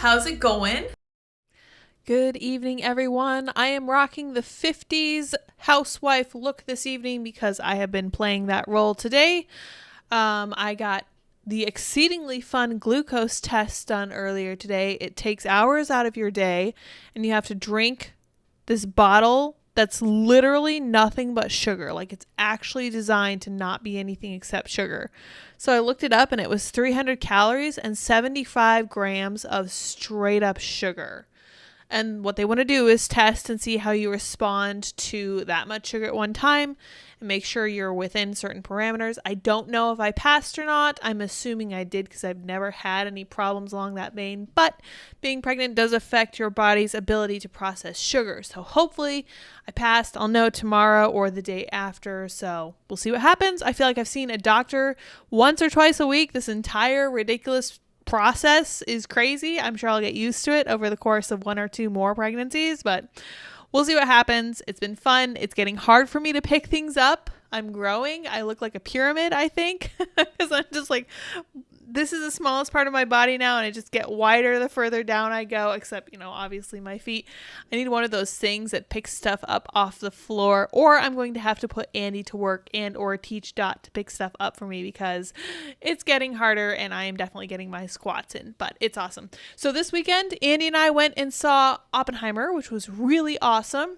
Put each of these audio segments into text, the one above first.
How's it going? Good evening, everyone. I am rocking the 50s housewife look this evening because I have been playing that role today. I got the exceedingly fun glucose test done earlier today. It takes hours out of your day, and you have to drink this bottle that's literally nothing but sugar. Like, it's actually designed to not be anything except sugar. So I looked it up, and it was 300 calories and 75 grams of straight up sugar. And what they want to do is test and see how you respond to that much sugar at one time and make sure you're within certain parameters. I don't know if I passed or not. I'm assuming I did because I've never had any problems along that vein. But being pregnant does affect your body's ability to process sugar. So hopefully I passed. I'll know tomorrow or the day after. So we'll see what happens. I feel like I've seen a doctor once or twice a week this entire ridiculous process is crazy. I'm sure I'll get used to it over the course of one or two more pregnancies, but we'll see what happens. It's been fun. It's getting hard for me to pick things up. I'm growing. I look like a pyramid, I think, because I'm just like, this is the smallest part of my body now, and I just get wider the further down I go, except, obviously my feet. I need one of those things that picks stuff up off the floor, or I'm going to have to put Andy to work and or teach Dot to pick stuff up for me because it's getting harder, and I am definitely getting my squats in, but it's awesome. So this weekend, Andy and I went and saw Oppenheimer, which was really awesome.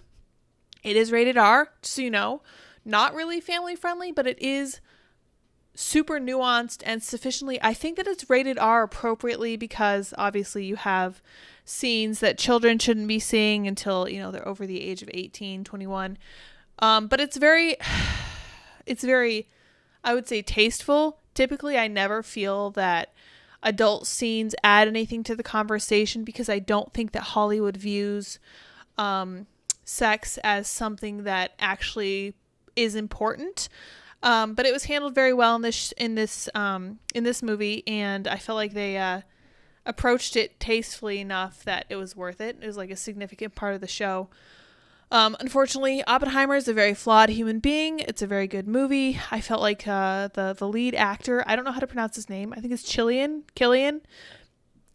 It is rated R, so not really family friendly, but it is super nuanced and sufficiently, I think that it's rated R appropriately because obviously you have scenes that children shouldn't be seeing until, they're over the age of 18, 21. But it's very, I would say, tasteful. Typically, I never feel that adult scenes add anything to the conversation because I don't think that Hollywood views sex as something that actually is important. But it was handled very well in this movie, and I felt like they approached it tastefully enough that it was worth it. It was like a significant part of the show. Unfortunately, Oppenheimer is a very flawed human being. It's a very good movie. I felt like the lead actor, I don't know how to pronounce his name. I think it's Killian. I'm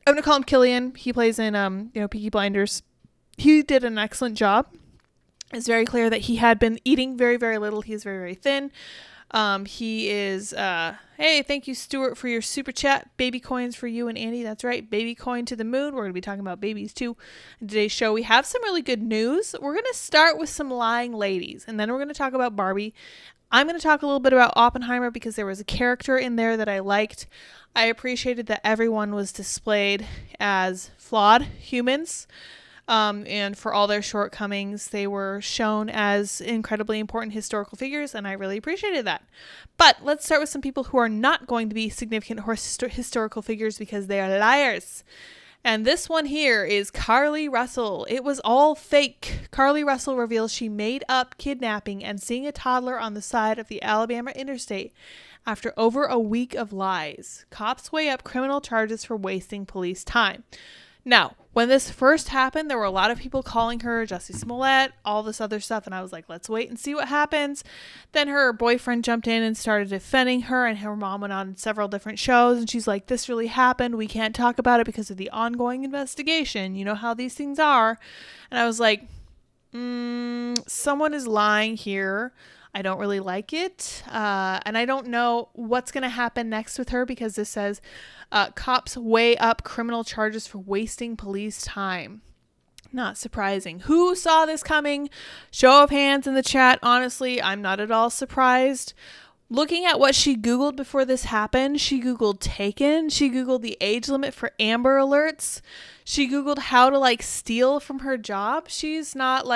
gonna call him Killian. He plays in Peaky Blinders. He did an excellent job. It's very clear that he had been eating very, very little. He is very, very thin. He is, hey, thank you, Stuart, for your super chat. Baby coins for you and Andy. That's right. Baby coin to the moon. We're going to be talking about babies too. In today's show, we have some really good news. We're going to start with some lying ladies, and then we're going to talk about Barbie. I'm going to talk a little bit about Oppenheimer because there was a character in there that I liked. I appreciated that everyone was displayed as flawed humans. And for all their shortcomings, they were shown as incredibly important historical figures, and I really appreciated that. But let's start with some people who are not going to be significant historical figures because they are liars. And this one here is Carly Russell. It was all fake. Carly Russell reveals she made up kidnapping and seeing a toddler on the side of the Alabama interstate after over a week of lies. Cops weigh up criminal charges for wasting police time. Now, when this first happened, there were a lot of people calling her Jussie Smollett, all this other stuff, and I was like, let's wait and see what happens. Then her boyfriend jumped in and started defending her, and her mom went on several different shows, and she's like, this really happened. We can't talk about it because of the ongoing investigation. You know how these things are. And I was like, someone is lying here. I don't really like it. And I don't know what's going to happen next with her because this says cops weigh up criminal charges for wasting police time. Not surprising. Who saw this coming? Show of hands in the chat. Honestly, I'm not at all surprised. Looking at what she Googled before this happened, she Googled Taken. She Googled the age limit for Amber Alerts. She Googled how to steal from her job. She's not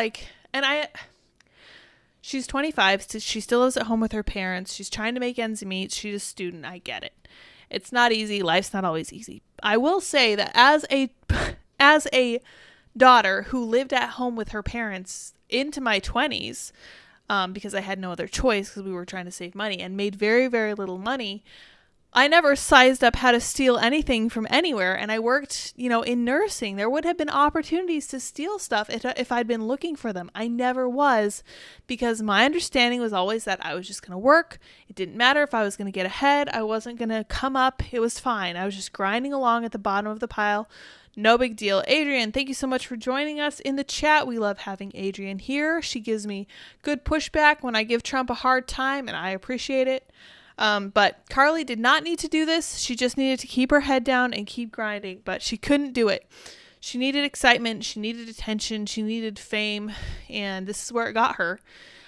she's 25. She still lives at home with her parents. She's trying to make ends meet. She's a student. I get it. It's not easy. Life's not always easy. I will say that as a daughter who lived at home with her parents into my 20s, because I had no other choice because we were trying to save money and made very, very little money, I never sized up how to steal anything from anywhere, and I worked, in nursing. There would have been opportunities to steal stuff if I'd been looking for them. I never was, because my understanding was always that I was just going to work. It didn't matter if I was going to get ahead. I wasn't going to come up. It was fine. I was just grinding along at the bottom of the pile. No big deal. Adrian, thank you so much for joining us in the chat. We love having Adrian here. She gives me good pushback when I give Trump a hard time, and I appreciate it. But Carly did not need to do this. She just needed to keep her head down and keep grinding, but she couldn't do it. She needed excitement. She needed attention. She needed fame. And this is where it got her.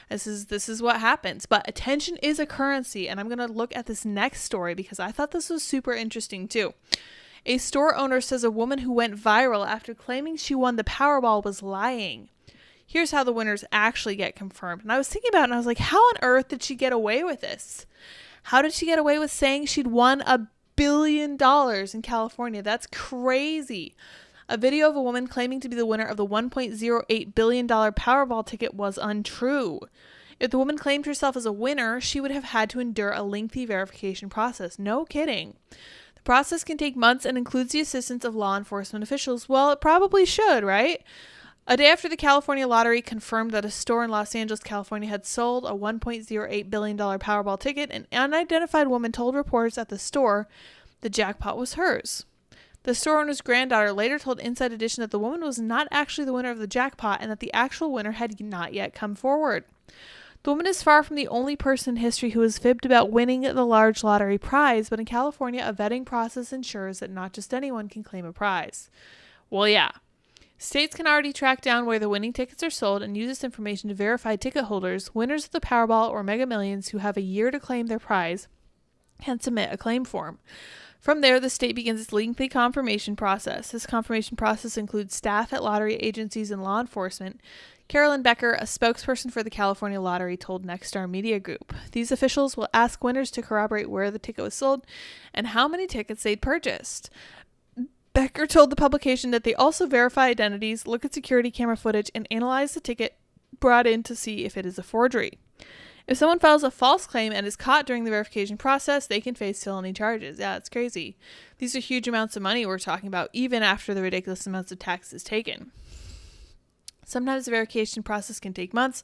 This is what happens. But attention is a currency. And I'm going to look at this next story because I thought this was super interesting too. A store owner says a woman who went viral after claiming she won the Powerball was lying. Here's how the winners actually get confirmed. And I was thinking about it and I was like, how on earth did she get away with this? How did she get away with saying she'd won $1 billion in California? That's crazy. A video of a woman claiming to be the winner of the $1.08 billion Powerball ticket was untrue. If the woman claimed herself as a winner, she would have had to endure a lengthy verification process. No kidding. The process can take months and includes the assistance of law enforcement officials. Well, it probably should, right? A day after the California lottery confirmed that a store in Los Angeles, California had sold a $1.08 billion Powerball ticket, an unidentified woman told reporters at the store the jackpot was hers. The store owner's granddaughter later told Inside Edition that the woman was not actually the winner of the jackpot and that the actual winner had not yet come forward. The woman is far from the only person in history who has fibbed about winning the large lottery prize, but in California, a vetting process ensures that not just anyone can claim a prize. Well, yeah. States can already track down where the winning tickets are sold and use this information to verify ticket holders. Winners of the Powerball or Mega Millions who have a year to claim their prize can submit a claim form. From there, the state begins its lengthy confirmation process. This confirmation process includes staff at lottery agencies and law enforcement. Carolyn Becker, a spokesperson for the California Lottery, told Nexstar Media Group. These officials will ask winners to corroborate where the ticket was sold and how many tickets they'd purchased. Becker told the publication that they also verify identities, look at security camera footage, and analyze the ticket brought in to see if it is a forgery. If someone files a false claim and is caught during the verification process, they can face felony charges. Yeah, it's crazy. These are huge amounts of money we're talking about, even after the ridiculous amounts of taxes taken. Sometimes the verification process can take months.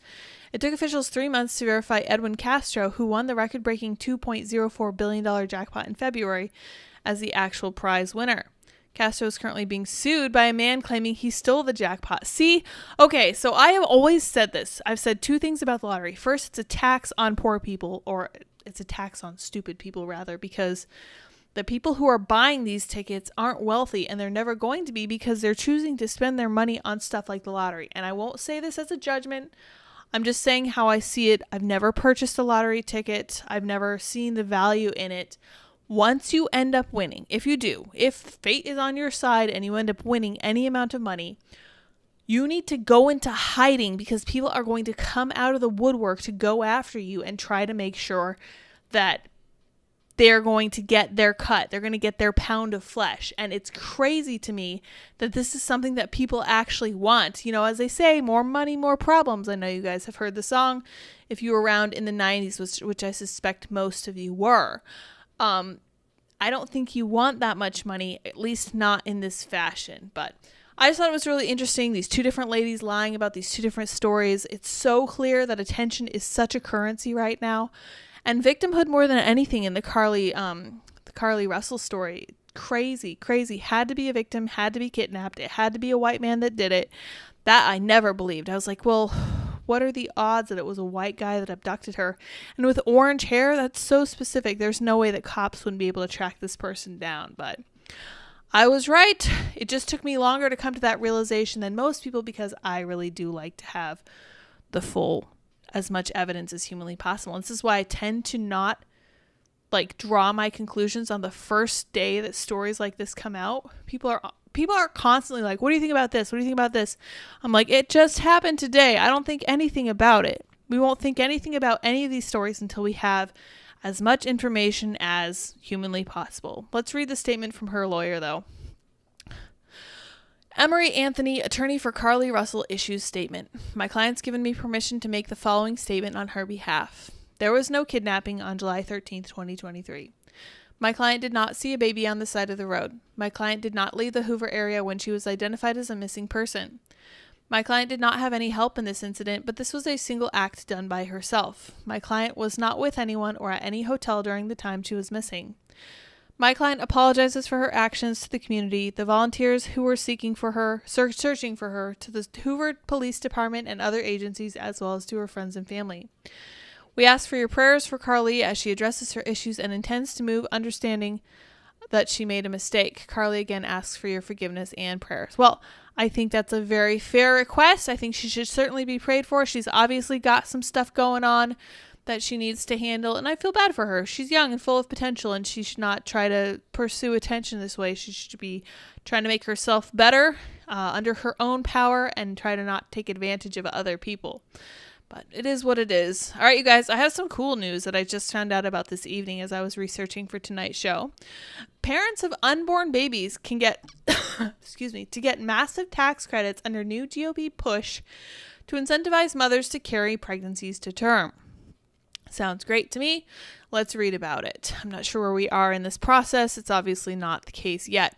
It took officials 3 months to verify Edwin Castro, who won the record-breaking $2.04 billion jackpot in February, as the actual prize winner. Castro is currently being sued by a man claiming he stole the jackpot. See? Okay, so I have always said this. I've said two things about the lottery. First, it's a tax on poor people, or it's a tax on stupid people, rather, because the people who are buying these tickets aren't wealthy, and they're never going to be because they're choosing to spend their money on stuff like the lottery. And I won't say this as a judgment. I'm just saying how I see it. I've never purchased a lottery ticket. I've never seen the value in it. Once you end up winning, if you do, if fate is on your side and you end up winning any amount of money, you need to go into hiding because people are going to come out of the woodwork to go after you and try to make sure that they're going to get their cut. They're going to get their pound of flesh. And it's crazy to me that this is something that people actually want. You know, as they say, more money, more problems. I know you guys have heard the song if you were around in the 90s, which I suspect most of you were. I don't think you want that much money, at least not in this fashion. But I just thought it was really interesting. These two different ladies lying about these two different stories. It's so clear that attention is such a currency right now. And victimhood more than anything in the Carly Russell story. Crazy. Had to be a victim, had to be kidnapped. It had to be a white man that did it. That I never believed. I was like, well, what are the odds that it was a white guy that abducted her? And with orange hair, that's so specific. There's no way that cops wouldn't be able to track this person down. But I was right. It just took me longer to come to that realization than most people because I really do like to have the full, as much evidence as humanly possible. And this is why I tend to not draw my conclusions on the first day that stories like this come out. People are constantly like, what do you think about this? What do you think about this? I'm like, it just happened today. I don't think anything about it. We won't think anything about any of these stories until we have as much information as humanly possible. Let's read the statement from her lawyer, though. Emery Anthony, attorney for Carly Russell, issues statement. My client's given me permission to make the following statement on her behalf. There was no kidnapping on July 13th, 2023. My client did not see a baby on the side of the road. My client did not leave the Hoover area when she was identified as a missing person. My client did not have any help in this incident, but this was a single act done by herself. My client was not with anyone or at any hotel during the time she was missing. My client apologizes for her actions to the community, the volunteers who were searching for her, to the Hoover Police Department and other agencies, as well as to her friends and family. We ask for your prayers for Carly as she addresses her issues and intends to move, understanding that she made a mistake. Carly again asks for your forgiveness and prayers. Well, I think that's a very fair request. I think she should certainly be prayed for. She's obviously got some stuff going on that she needs to handle, and I feel bad for her. She's young and full of potential, and she should not try to pursue attention this way. She should be trying to make herself better under her own power and try to not take advantage of other people. But it is what it is. All right, you guys, I have some cool news that I just found out about this evening as I was researching for tonight's show. Parents of unborn babies can get, to get massive tax credits under new GOP push to incentivize mothers to carry pregnancies to term. Sounds great to me. Let's read about it. I'm not sure where we are in this process. It's obviously not the case yet.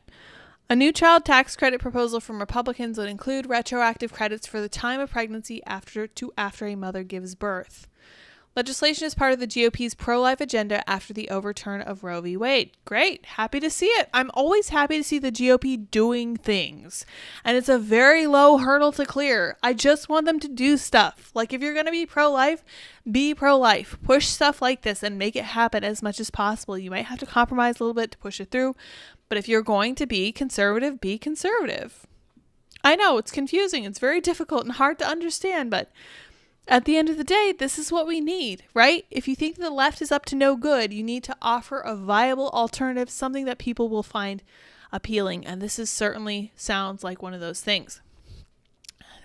A new child tax credit proposal from Republicans would include retroactive credits for the time of pregnancy after a mother gives birth. Legislation is part of the GOP's pro-life agenda after the overturn of Roe v. Wade. Great. Happy to see it. I'm always happy to see the GOP doing things. And it's a very low hurdle to clear. I just want them to do stuff. Like, if you're going to be pro-life, be pro-life. Push stuff like this and make it happen as much as possible. You might have to compromise a little bit to push it through. But if you're going to be conservative, be conservative. I know it's confusing. It's very difficult and hard to understand, but at the end of the day, this is what we need, right? If you think the left is up to no good, you need to offer a viable alternative, something that people will find appealing. And this is certainly sounds like one of those things.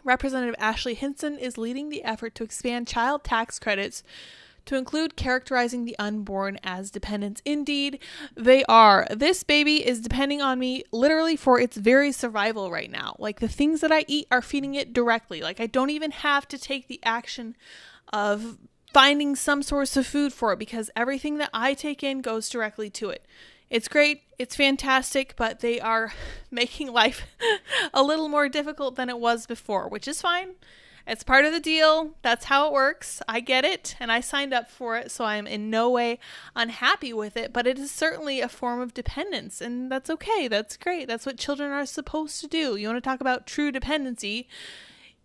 Representative Ashley Hinson is leading the effort to expand child tax credits to include characterizing the unborn as dependents. Indeed, they are. This baby is depending on me literally for its very survival right now. Like, the things that I eat are feeding it directly. Like, I don't even have to take the action of finding some source of food for it because everything that I take in goes directly to it. It's great. It's fantastic, but they are making life a little more difficult than it was before, which is fine. It's part of the deal. That's how it works. I get it, and I signed up for it, so I am in no way unhappy with it, but it is certainly a form of dependence, and that's okay. That's great. That's what children are supposed to do. You want to talk about true dependency?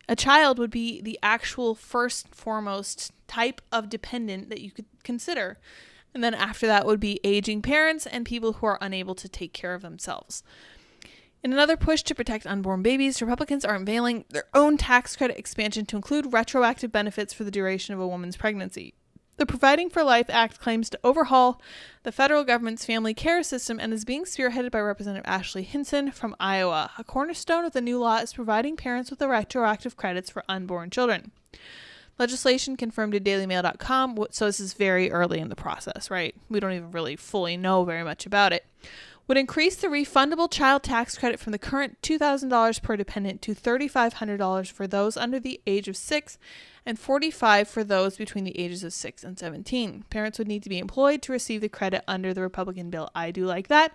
A child would be the actual first, foremost type of dependent that you could consider. And then after that would be aging parents and people who are unable to take care of themselves. In another push to protect unborn babies, Republicans are unveiling their own tax credit expansion to include retroactive benefits for the duration of a woman's pregnancy. The Providing for Life Act claims to overhaul the federal government's family care system and is being spearheaded by Representative Ashley Hinson from Iowa. A cornerstone of the new law is providing parents with the retroactive credits for unborn children. Legislation confirmed to dailymail.com, so this is very early in the process, right? We don't even really fully know very much about it. Would increase the refundable child tax credit from the current $2,000 per dependent to $3,500 for those under the age of 6 and $45 for those between the ages of 6 and 17. Parents would need to be employed to receive the credit under the Republican bill. I do like that.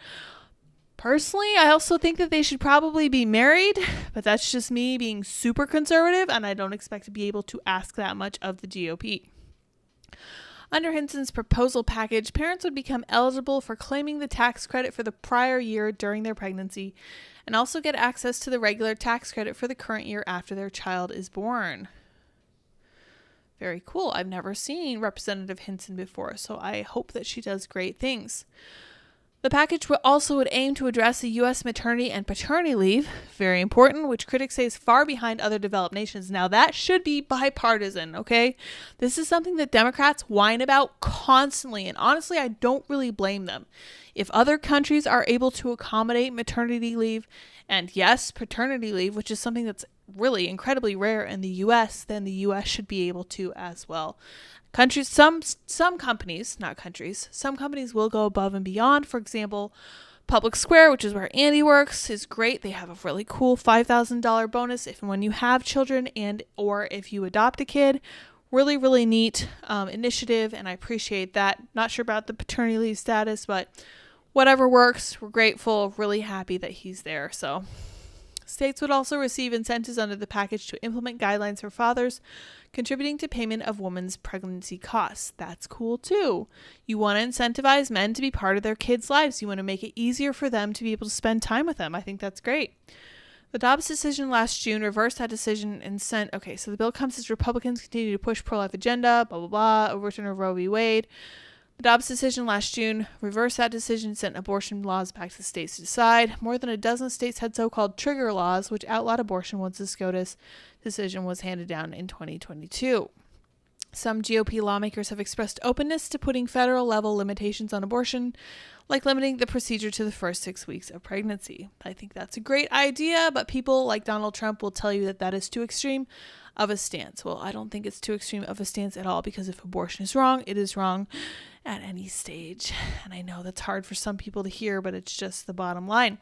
Personally, I also think that they should probably be married, but that's just me being super conservative, and I don't expect to be able to ask that much of the GOP. Under Hinson's proposal package, parents would become eligible for claiming the tax credit for the prior year during their pregnancy and also get access to the regular tax credit for the current year after their child is born. Very cool. I've never seen Representative Hinson before, so I hope that she does great things. The package would aim to address the U.S. maternity and paternity leave, very important, which critics say is far behind other developed nations. Now, that should be bipartisan, okay? This is something that Democrats whine about constantly, and honestly, I don't really blame them. If other countries are able to accommodate maternity leave, and yes, paternity leave, which is something that's really incredibly rare in the U.S., then the U.S. should be able to as well. Countries, some companies, not countries, some companies will go above and beyond. For example, PublicSq HERE, which is where Andy works, is great. They have a really cool $5,000 bonus if and when you have children and or if you adopt a kid. Really, really neat initiative, and I appreciate that. Not sure about the paternity leave status, but whatever works. We're grateful, really happy that he's there. So states would also receive incentives under the package to implement guidelines for fathers contributing to payment of women's pregnancy costs. That's cool too. You want to incentivize men to be part of their kids' lives. You want to make it easier for them to be able to spend time with them. I think that's great. The Dobbs decision last June reversed that decision and sent, so the bill comes as Republicans continue to push pro-life agenda, blah, blah, blah, overturn of Roe v. Wade. The Dobbs decision last June reversed that decision and sent abortion laws back to the states to decide. More than a dozen states had so-called trigger laws, which outlawed abortion once the SCOTUS decision was handed down in 2022. Some GOP lawmakers have expressed openness to putting federal-level limitations on abortion, like limiting the procedure to the first 6 weeks of pregnancy. I think that's a great idea, but people like Donald Trump will tell you that that is too extreme of a stance. Well, I don't think it's too extreme of a stance at all, because if abortion is wrong, it is wrong at any stage. And I know that's hard for some people to hear, but it's just the bottom line.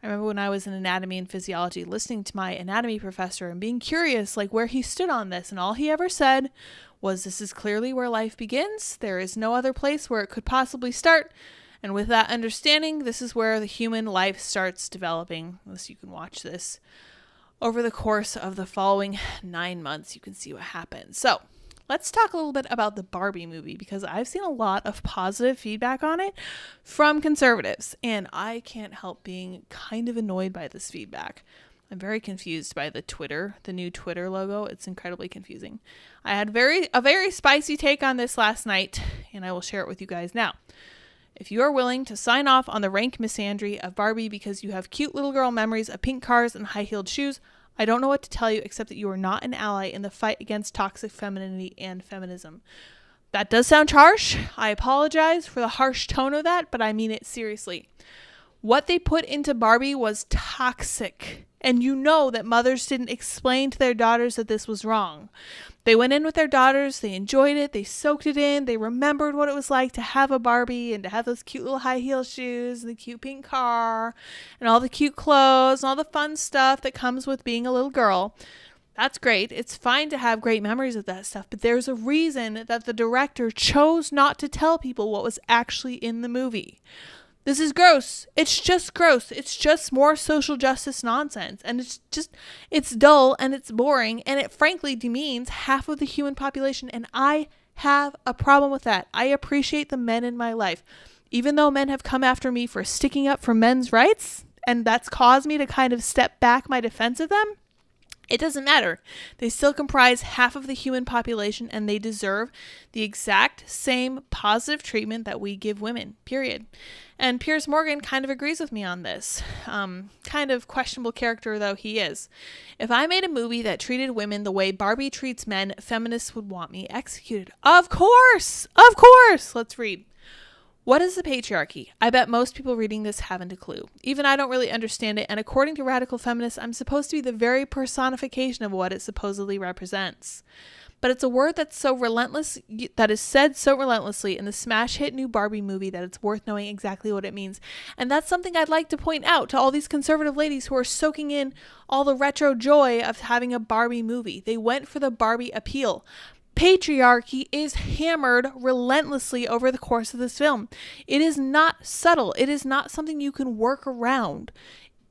I remember when I was in anatomy and physiology, listening to my anatomy professor and being curious, like, where he stood on this. And all he ever said was, this is clearly where life begins. There is no other place where it could possibly start. And with that understanding, this is where the human life starts developing. Unless you can watch this over the course of the following 9 months, you can see what happens. So let's talk a little bit about the Barbie movie, because I've seen a lot of positive feedback on it from conservatives, and I can't help being kind of annoyed by this feedback. I'm very confused by the new Twitter logo. It's incredibly confusing. I had a very spicy take on this last night, and I will share it with you guys now. If you are willing to sign off on the rank misandry of Barbie because you have cute little girl memories of pink cars and high-heeled shoes, I don't know what to tell you except that you are not an ally in the fight against toxic femininity and feminism. That does sound harsh. I apologize for the harsh tone of that, but I mean it seriously. What they put into Barbie was toxic. And you know that mothers didn't explain to their daughters that this was wrong. They went in with their daughters, they enjoyed it, they soaked it in, they remembered what it was like to have a Barbie and to have those cute little high heel shoes and the cute pink car and all the cute clothes and all the fun stuff that comes with being a little girl. That's great. It's fine to have great memories of that stuff, but there's a reason that the director chose not to tell people what was actually in the movie. This is gross. It's just gross. It's just more social justice nonsense. And it's dull and it's boring. And it frankly demeans half of the human population. And I have a problem with that. I appreciate the men in my life. Even though men have come after me for sticking up for men's rights, and that's caused me to kind of step back my defense of them, it doesn't matter. They still comprise half of the human population, and they deserve the exact same positive treatment that we give women, period. And Piers Morgan kind of agrees with me on this. Kind of questionable character though he is. If I made a movie that treated women the way Barbie treats men, feminists would want me executed. Of course! Of course! Let's read. What is the patriarchy? I bet most people reading this haven't a clue. Even I don't really understand it, and according to radical feminists, I'm supposed to be the very personification of what it supposedly represents. But it's a word that is said so relentlessly in the smash hit new Barbie movie that it's worth knowing exactly what it means. And that's something I'd like to point out to all these conservative ladies who are soaking in all the retro joy of having a Barbie movie. They went for the Barbie appeal. Patriarchy is hammered relentlessly over the course of this film. It is not subtle. It is not something you can work around.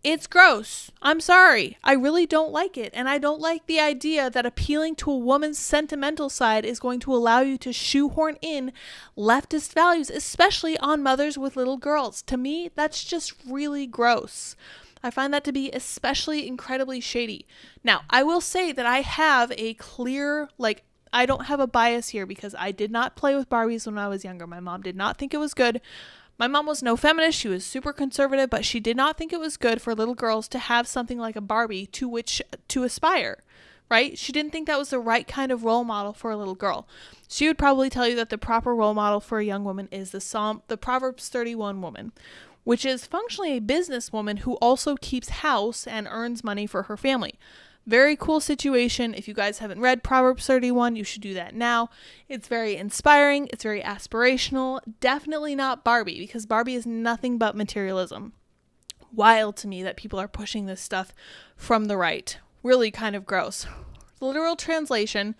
It's gross. I'm sorry. I really don't like it. And I don't like the idea that appealing to a woman's sentimental side is going to allow you to shoehorn in leftist values, especially on mothers with little girls. To me, that's just really gross. I find that to be especially incredibly shady. Now, I will say that I have a clear, I don't have a bias here because I did not play with Barbies when I was younger. My mom did not think it was good. My mom was no feminist. She was super conservative, but she did not think it was good for little girls to have something like a Barbie to which to aspire, right? She didn't think that was the right kind of role model for a little girl. She would probably tell you that the proper role model for a young woman is the Proverbs 31 woman, which is functionally a businesswoman who also keeps house and earns money for her family. Very cool situation. If you guys haven't read Proverbs 31, you should do that now. It's very inspiring. It's very aspirational. Definitely not Barbie, because Barbie is nothing but materialism. Wild to me that people are pushing this stuff from the right. Really kind of gross. The literal translation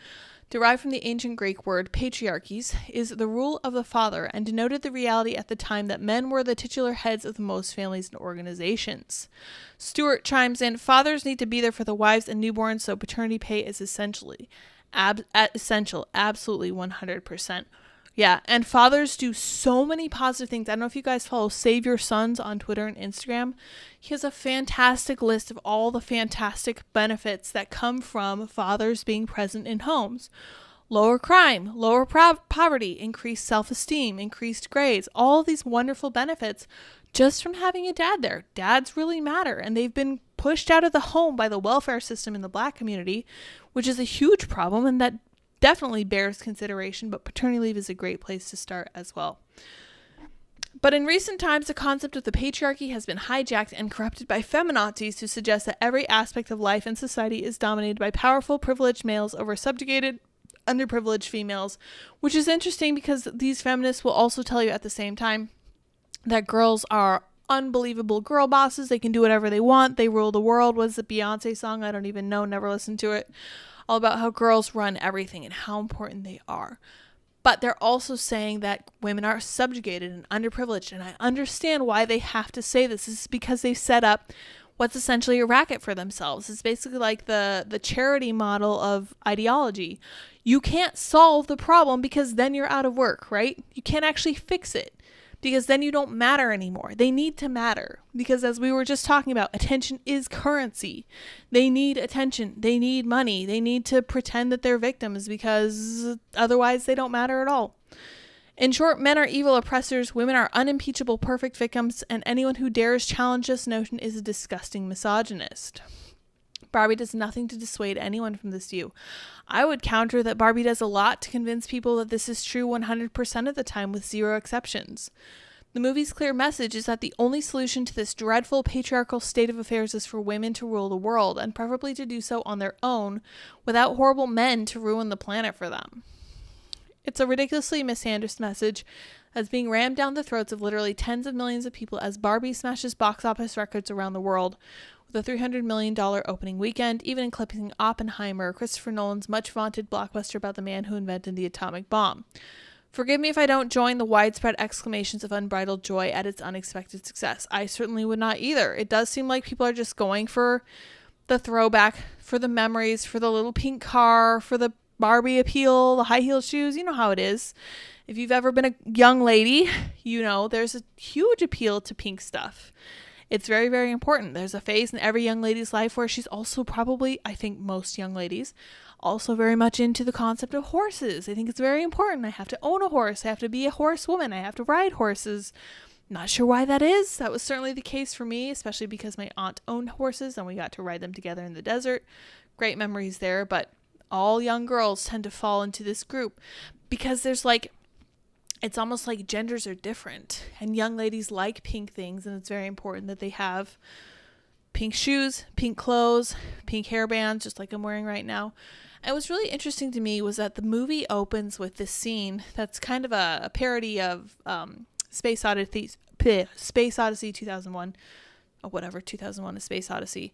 derived from the ancient Greek word patriarchies, is the rule of the father and denoted the reality at the time that men were the titular heads of the most families and organizations. Stewart chimes in, fathers need to be there for the wives and newborns, so paternity pay is essential, absolutely 100%. Yeah, and fathers do so many positive things. I don't know if you guys follow Save Your Sons on Twitter and Instagram. He has a fantastic list of all the fantastic benefits that come from fathers being present in homes. Lower crime, lower poverty, increased self-esteem, increased grades, all these wonderful benefits just from having a dad there. Dads really matter, and they've been pushed out of the home by the welfare system in the Black community, which is a huge problem, and that definitely bears consideration, but paternity leave is a great place to start as well. But in recent times, the concept of the patriarchy has been hijacked and corrupted by feminazis who suggest that every aspect of life and society is dominated by powerful, privileged males over subjugated, underprivileged females, which is interesting because these feminists will also tell you at the same time that girls are unbelievable girl bosses. They can do whatever they want. They rule the world. Was the Beyonce song? I don't even know. Never listened to it. All about how girls run everything and how important they are. But they're also saying that women are subjugated and underprivileged. And I understand why they have to say this. This is because they've set up what's essentially a racket for themselves. It's basically like the charity model of ideology. You can't solve the problem because then you're out of work, right? You can't actually fix it because then you don't matter anymore. They need to matter because, as we were just talking about, attention is currency. They need attention. They need money. They need to pretend that they're victims because otherwise they don't matter at all. In short, men are evil oppressors, women are unimpeachable perfect victims, and anyone who dares challenge this notion is a disgusting misogynist. Barbie does nothing to dissuade anyone from this view. I would counter that Barbie does a lot to convince people that this is true 100% of the time with zero exceptions. The movie's clear message is that the only solution to this dreadful patriarchal state of affairs is for women to rule the world, and preferably to do so on their own, without horrible men to ruin the planet for them. It's a ridiculously misandrist message that's being rammed down the throats of literally tens of millions of people as Barbie smashes box office records around the world, with a $300 million opening weekend, even eclipsing Oppenheimer, Christopher Nolan's much vaunted blockbuster about the man who invented the atomic bomb. Forgive me if I don't join the widespread exclamations of unbridled joy at its unexpected success. I certainly would not either. It does seem like people are just going for the throwback, for the memories, for the little pink car, for the Barbie appeal, the high-heeled shoes. You know how it is. If you've ever been a young lady, you know there's a huge appeal to pink stuff. It's very, very important. There's a phase in every young lady's life where she's also probably, I think most young ladies, also very much into the concept of horses. I think it's very important. I have to own a horse. I have to be a horsewoman. I have to ride horses. Not sure why that is. That was certainly the case for me, especially because my aunt owned horses and we got to ride them together in the desert. Great memories there, but all young girls tend to fall into this group because there's like, it's almost like genders are different and young ladies like pink things, and it's very important that they have pink shoes, pink clothes, pink hairbands, just like I'm wearing right now. And what's really interesting to me was that the movie opens with this scene that's kind of a parody of Space Odyssey 2001, or whatever, 2001 A Space Odyssey,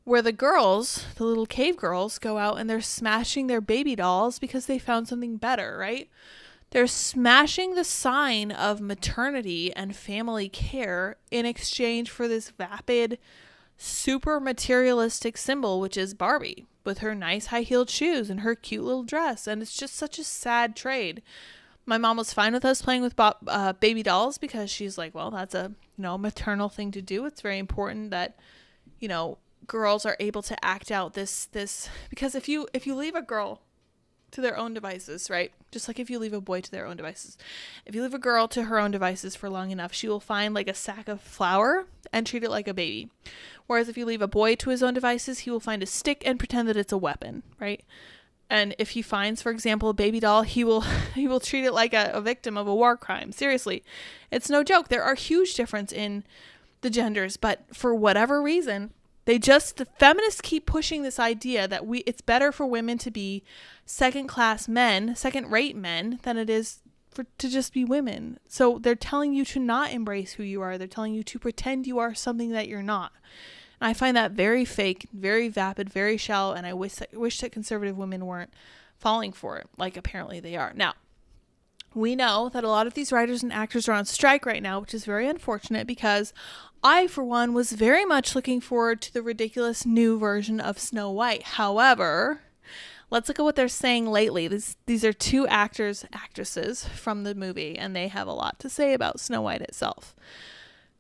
where the girls, the little cave girls, go out and they're smashing their baby dolls because they found something better, right? They're smashing the sign of maternity and family care in exchange for this vapid, super materialistic symbol, which is Barbie, with her nice high-heeled shoes and her cute little dress. And it's just such a sad trade. My mom was fine with us playing with baby dolls because she's like, well, that's a maternal thing to do. It's very important that, girls are able to act out this because if you leave a girl to their own devices, right? Just like if you leave a boy to their own devices. If you leave a girl to her own devices for long enough, she will find like a sack of flour and treat it like a baby. Whereas if you leave a boy to his own devices, he will find a stick and pretend that it's a weapon, right? And if he finds, for example, a baby doll, he will treat it like a victim of a war crime. Seriously, it's no joke. There are huge difference in the genders, but for whatever reason, the feminists keep pushing this idea that it's better for women to be second-rate men than it is to just be women. So they're telling you to not embrace who you are. They're telling you to pretend you are something that you're not. And I find that very fake, very vapid, very shallow, and I wish that conservative women weren't falling for it, like apparently they are. Now, we know that a lot of these writers and actors are on strike right now, which is very unfortunate because I, for one, was very much looking forward to the ridiculous new version of Snow White. However, let's look at what they're saying lately. These are two actresses from the movie, and they have a lot to say about Snow White itself.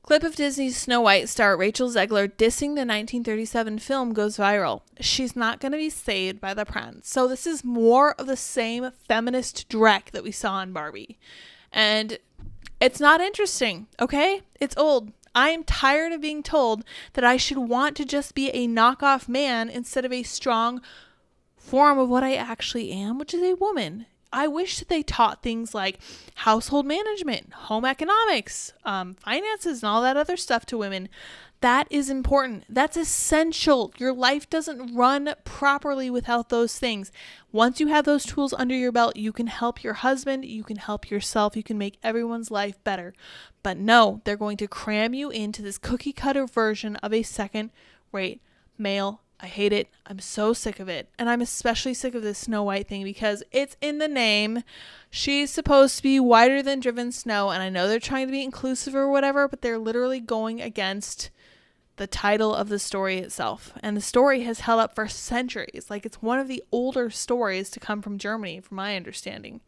Clip of Disney's Snow White star Rachel Zegler dissing the 1937 film goes viral. She's not going to be saved by the prince. So this is more of the same feminist dreck that we saw in Barbie. And it's not interesting, okay? It's old. I am tired of being told that I should want to just be a knockoff man instead of a strong form of what I actually am, which is a woman. I wish that they taught things like household management, home economics, finances, and all that other stuff to women. That is important. That's essential. Your life doesn't run properly without those things. Once you have those tools under your belt, you can help your husband, you can help yourself, you can make everyone's life better. But no, they're going to cram you into this cookie cutter version of a second-rate male. I hate it. I'm so sick of it. And I'm especially sick of this Snow White thing because it's in the name. She's supposed to be whiter than driven snow. And I know they're trying to be inclusive or whatever, but they're literally going against the title of the story itself. And the story has held up for centuries. Like, it's one of the older stories to come from Germany, from my understanding.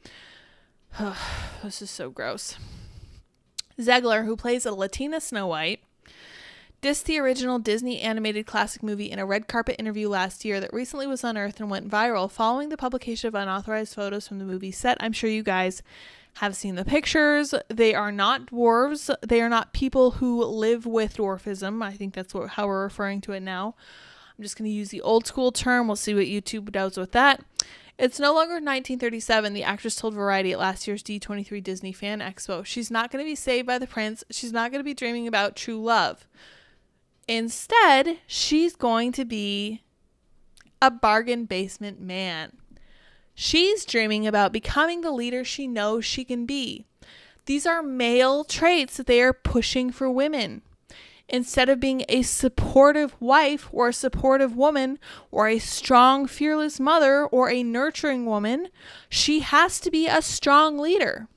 This is so gross. Zegler, who plays a Latina Snow White, dissed the original Disney animated classic movie in a red carpet interview last year that recently was unearthed and went viral following the publication of unauthorized photos from the movie set. I'm sure you guys have seen the pictures. They are not dwarves. They are not people who live with dwarfism. I think that's how we're referring to it now. I'm just going to use the old school term. We'll see what YouTube does with that. It's no longer 1937, the actress told Variety at last year's D23 Disney Fan Expo. She's not going to be saved by the prince. She's not going to be dreaming about true love. Instead, she's going to be a bargain basement man. She's dreaming about becoming the leader she knows she can be. These are male traits that they are pushing for women. Instead of being a supportive wife or a supportive woman or a strong, fearless mother or a nurturing woman, she has to be a strong leader.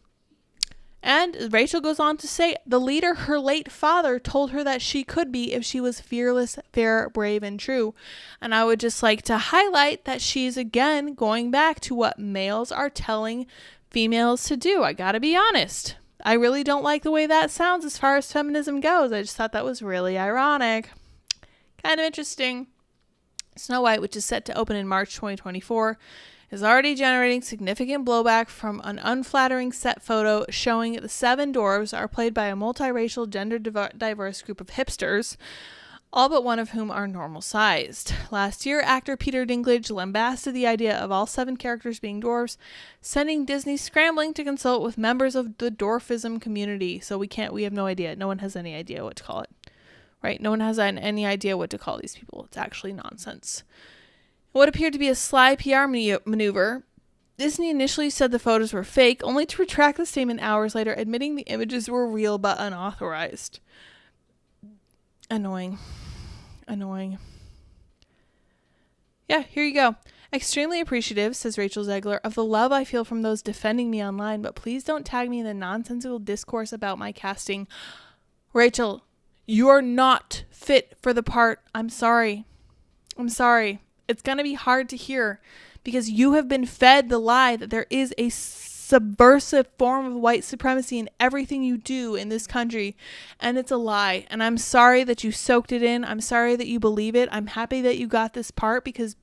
And Rachel goes on to say, the leader her late father told her that she could be if she was fearless, fair, brave, and true. And I would just like to highlight that she's again going back to what males are telling females to do. I gotta be honest. I really don't like the way that sounds as far as feminism goes. I just thought that was really ironic. Kind of interesting. Snow White, which is set to open in March 2024, is already generating significant blowback from an unflattering set photo showing the 7 dwarves are played by a multiracial, gender-diverse group of hipsters, all but one of whom are normal-sized. Last year, actor Peter Dinklage lambasted the idea of all 7 characters being dwarves, sending Disney scrambling to consult with members of the dwarfism community. So we have no idea. No one has any idea what to call it. Right? No one has any idea what to call these people. It's actually nonsense. What appeared to be a sly PR maneuver, Disney initially said the photos were fake, only to retract the statement hours later, admitting the images were real but unauthorized. Annoying. Yeah, here you go. Extremely appreciative, says Rachel Zegler, of the love I feel from those defending me online, but please don't tag me in the nonsensical discourse about my casting. Rachel, you are not fit for the part. I'm sorry. It's going to be hard to hear because you have been fed the lie that there is a subversive form of white supremacy in everything you do in this country. And it's a lie. And I'm sorry that you soaked it in. I'm sorry that you believe it. I'm happy that you got this part because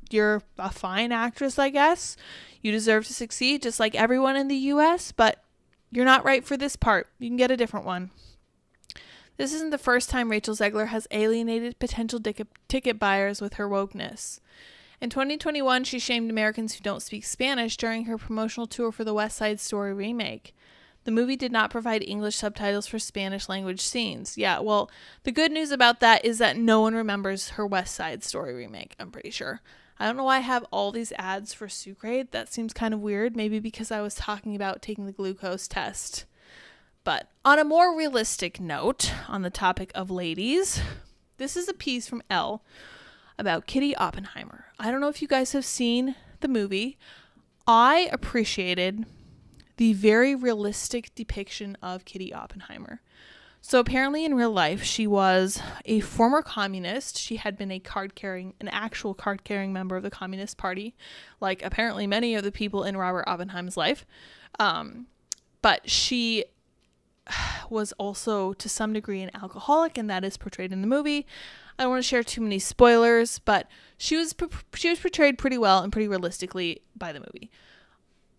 you're a fine actress, I guess. You deserve to succeed just like everyone in the US, but you're not right for this part. You can get a different one. This isn't the first time Rachel Zegler has alienated potential ticket buyers with her wokeness. In 2021, she shamed Americans who don't speak Spanish during her promotional tour for the West Side Story remake. The movie did not provide English subtitles for Spanish language scenes. Yeah, well, the good news about that is that no one remembers her West Side Story remake, I'm pretty sure. I don't know why I have all these ads for Sucrate. That seems kind of weird, maybe because I was talking about taking the glucose test. But on a more realistic note, on the topic of ladies, this is a piece from Elle about Kitty Oppenheimer. I don't know if you guys have seen the movie. I appreciated the very realistic depiction of Kitty Oppenheimer. So apparently in real life, she was a former communist. She had been an actual card-carrying member of the Communist Party, like apparently many of the people in Robert Oppenheimer's life. But she was also to some degree an alcoholic, and that is portrayed in the movie. I don't want to share too many spoilers, but she was portrayed pretty well and pretty realistically by the movie.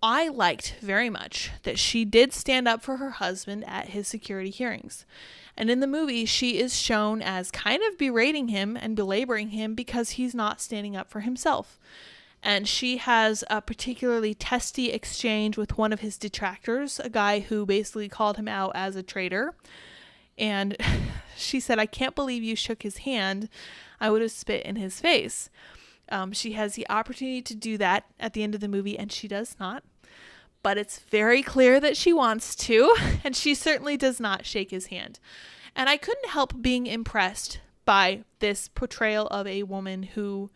I liked very much that she did stand up for her husband at his security hearings. And in the movie, she is shown as kind of berating him and belaboring him because he's not standing up for himself. And she has a particularly testy exchange with one of his detractors, a guy who basically called him out as a traitor. And she said, "I can't believe you shook his hand. I would have spit in his face." She has the opportunity to do that at the end of the movie, and she does not. But it's very clear that she wants to, and she certainly does not shake his hand. And I couldn't help being impressed by this portrayal of a woman who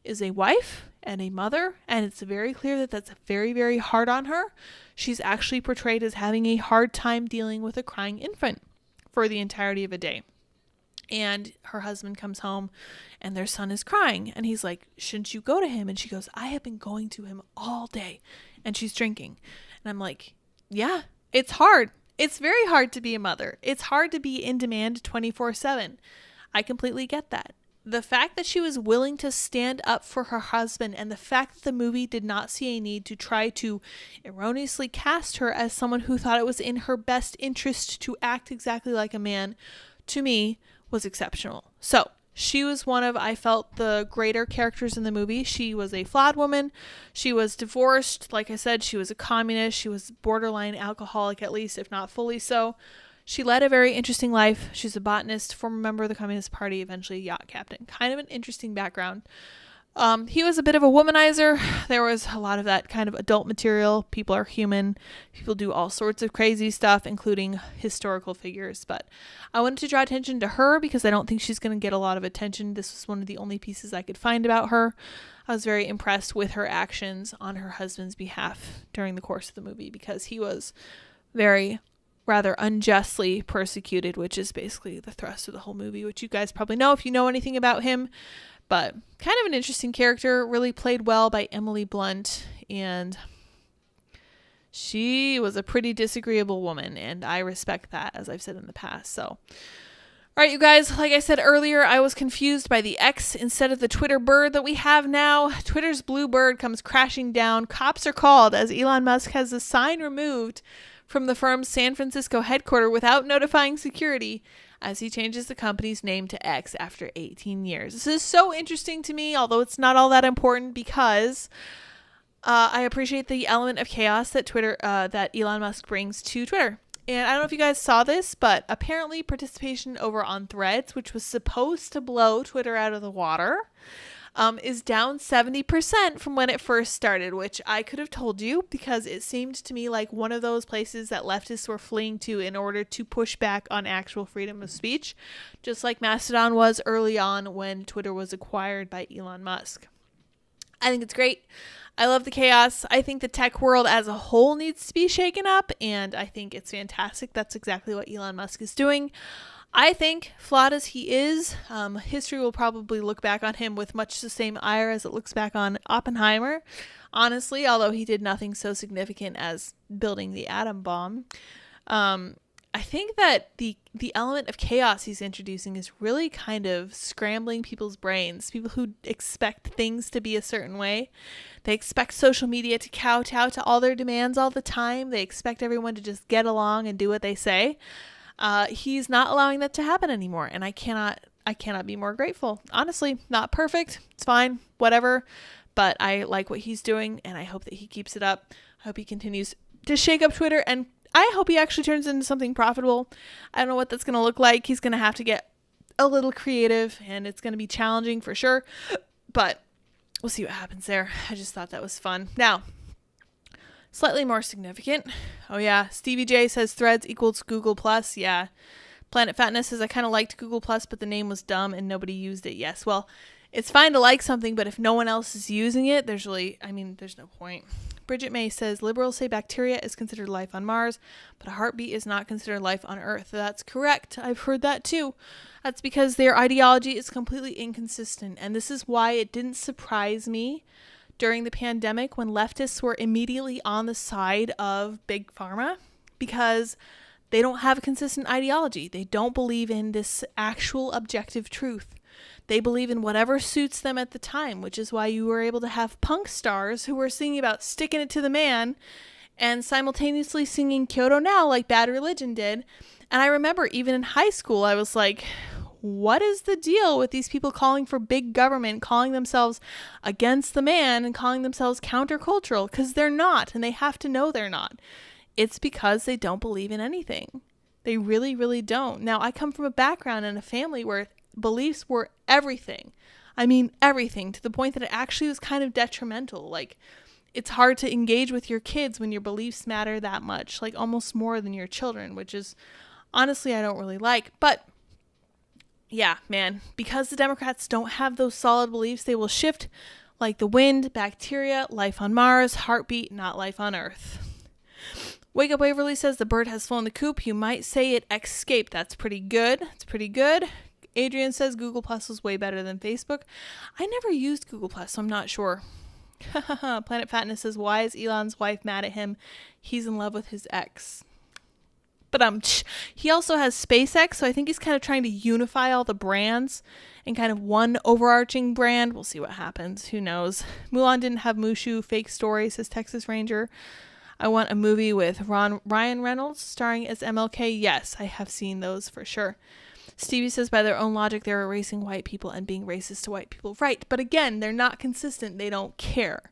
is a wife and a mother, and it's very clear that that's very, very hard on her. She's actually portrayed as having a hard time dealing with a crying infant for the entirety of a day. And her husband comes home and their son is crying. And he's like, "Shouldn't you go to him?" And she goes, "I have been going to him all day." And she's drinking. And I'm like, yeah, it's hard. It's very hard to be a mother. It's hard to be in demand 24/7. I completely get that. The fact that she was willing to stand up for her husband, and the fact that the movie did not see a need to try to erroneously cast her as someone who thought it was in her best interest to act exactly like a man, to me, was exceptional. So she was one of, I felt, the greater characters in the movie. She was a flawed woman. She was divorced. Like I said, she was a communist. She was borderline alcoholic, at least, if not fully so. She led a very interesting life. She's a botanist, former member of the Communist Party, eventually a yacht captain. Kind of an interesting background. He was a bit of a womanizer. There was a lot of that kind of adult material. People are human. People do all sorts of crazy stuff, including historical figures. But I wanted to draw attention to her because I don't think she's going to get a lot of attention. This was one of the only pieces I could find about her. I was very impressed with her actions on her husband's behalf during the course of the movie because he was rather unjustly persecuted, which is basically the thrust of the whole movie, which you guys probably know if you know anything about him. But kind of an interesting character, really played well by Emily Blunt, and she was a pretty disagreeable woman, and I respect that, as I've said in the past. So, all right, you guys, like I said earlier, I was confused by the X instead of the Twitter bird that we have now. Twitter's blue bird comes crashing down. Cops are called as Elon Musk has the sign removed from the firm's San Francisco headquarters without notifying security, as he changes the company's name to X after 18 years. This is so interesting to me, although it's not all that important, because I appreciate the element of chaos that that Elon Musk brings to Twitter. And I don't know if you guys saw this, but apparently participation over on Threads, which was supposed to blow Twitter out of the water, is down 70% from when it first started, which I could have told you because it seemed to me like one of those places that leftists were fleeing to in order to push back on actual freedom of speech, just like Mastodon was early on when Twitter was acquired by Elon Musk. I think it's great. I love the chaos. I think the tech world as a whole needs to be shaken up, and I think it's fantastic. That's exactly what Elon Musk is doing. I think, flawed as he is, history will probably look back on him with much the same ire as it looks back on Oppenheimer, honestly, although he did nothing so significant as building the atom bomb. I think that the element of chaos he's introducing is really kind of scrambling people's brains. People who expect things to be a certain way. They expect social media to kowtow to all their demands all the time. They expect everyone to just get along and do what they say. He's not allowing that to happen anymore, and I cannot be more grateful. Honestly, not perfect. It's fine, whatever, but I like what he's doing, and I hope that he keeps it up. I hope he continues to shake up Twitter, and I hope he actually turns into something profitable. I don't know what that's going to look like. He's going to have to get a little creative, and it's going to be challenging for sure, but we'll see what happens there. I just thought that was fun. Now, slightly more significant. Oh yeah, Stevie J says Threads equals Google Plus. Yeah. Planet Fatness says I kind of liked Google Plus, but the name was dumb and nobody used it. Yes. Well, it's fine to like something, but if no one else is using it, there's no point. Bridget May says, liberals say bacteria is considered life on Mars, but a heartbeat is not considered life on Earth. That's correct. I've heard that too. That's because their ideology is completely inconsistent. And this is why it didn't surprise me during the pandemic when leftists were immediately on the side of Big Pharma, because they don't have a consistent ideology. They don't believe in this actual objective truth. They believe in whatever suits them at the time, which is why you were able to have punk stars who were singing about sticking it to the man and simultaneously singing Kyoto Now like Bad Religion did. And I remember even in high school, I was like, what is the deal with these people calling for big government, calling themselves against the man and calling themselves countercultural? Because they're not, and they have to know they're not. It's because they don't believe in anything. They really, really don't. Now, I come from a background and a family where beliefs were everything. I mean, everything, to the point that it actually was kind of detrimental. Like, it's hard to engage with your kids when your beliefs matter that much, like almost more than your children, which is honestly, I don't really like. But yeah, man, because the Democrats don't have those solid beliefs, they will shift like the wind, bacteria, life on Mars, heartbeat, not life on Earth. Wake Up Waverly says the bird has flown the coop. You might say it escaped. That's pretty good. It's pretty good. Adrian says Google Plus was way better than Facebook. I never used Google Plus, so I'm not sure. Planet Fatness says, why is Elon's wife mad at him? He's in love with his ex. But he also has SpaceX, so I think he's kind of trying to unify all the brands in kind of one overarching brand. We'll see what happens. Who knows? Mulan didn't have Mushu. Fake story, says Texas Ranger. I want a movie with Ryan Reynolds starring as MLK. Yes, I have seen those for sure. Stevie says by their own logic, they're erasing white people and being racist to white people. Right, but again, they're not consistent. They don't care.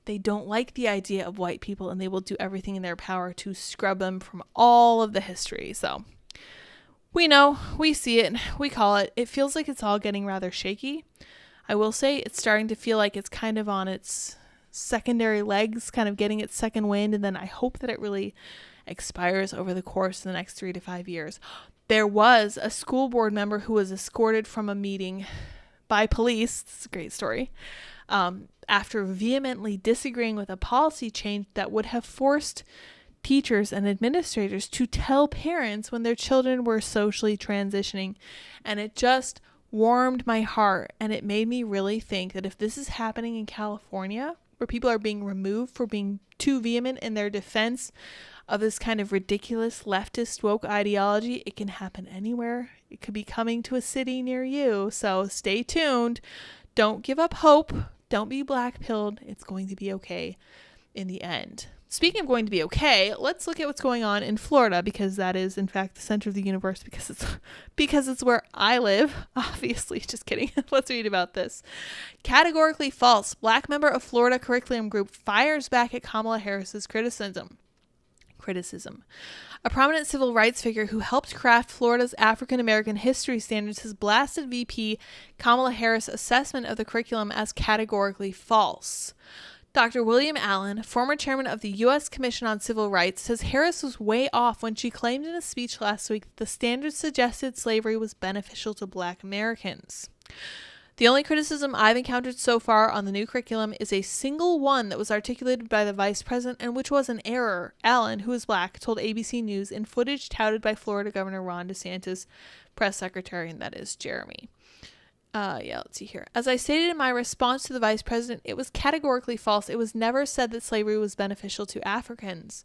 They don't like the idea of white people, and they will do everything in their power to scrub them from all of the history. So we know, we see it, we call it. It feels like it's all getting rather shaky. I will say it's starting to feel like it's kind of on its secondary legs, kind of getting its second wind, and then I hope that it really expires over the course of the next 3 to 5 years. There was a school board member who was escorted from a meeting by police. This is a great story. After vehemently disagreeing with a policy change that would have forced teachers and administrators to tell parents when their children were socially transitioning. And it just warmed my heart. And it made me really think that if this is happening in California, where people are being removed for being too vehement in their defense of this kind of ridiculous leftist woke ideology, it can happen anywhere. It could be coming to a city near you. So stay tuned. Don't give up hope. Don't be black-pilled. It's going to be okay in the end. Speaking of going to be okay, let's look at what's going on in Florida, because that is, in fact, the center of the universe, because it's where I live. Obviously, just kidding. Let's read about this. Categorically false. Black member of Florida curriculum group fires back at Kamala Harris's criticism. A prominent civil rights figure who helped craft Florida's African American history standards has blasted VP Kamala Harris' assessment of the curriculum as categorically false. Dr. William Allen, former chairman of the U.S. Commission on Civil Rights, says Harris was way off when she claimed in a speech last week that the standards suggested slavery was beneficial to Black Americans. The only criticism I've encountered so far on the new curriculum is a single one that was articulated by the vice president and which was an error. Allen, who is Black, told ABC News in footage touted by Florida Governor Ron DeSantis' press secretary, and that is Jeremy. Let's see here. As I stated in my response to the vice president, it was categorically false. It was never said that slavery was beneficial to Africans,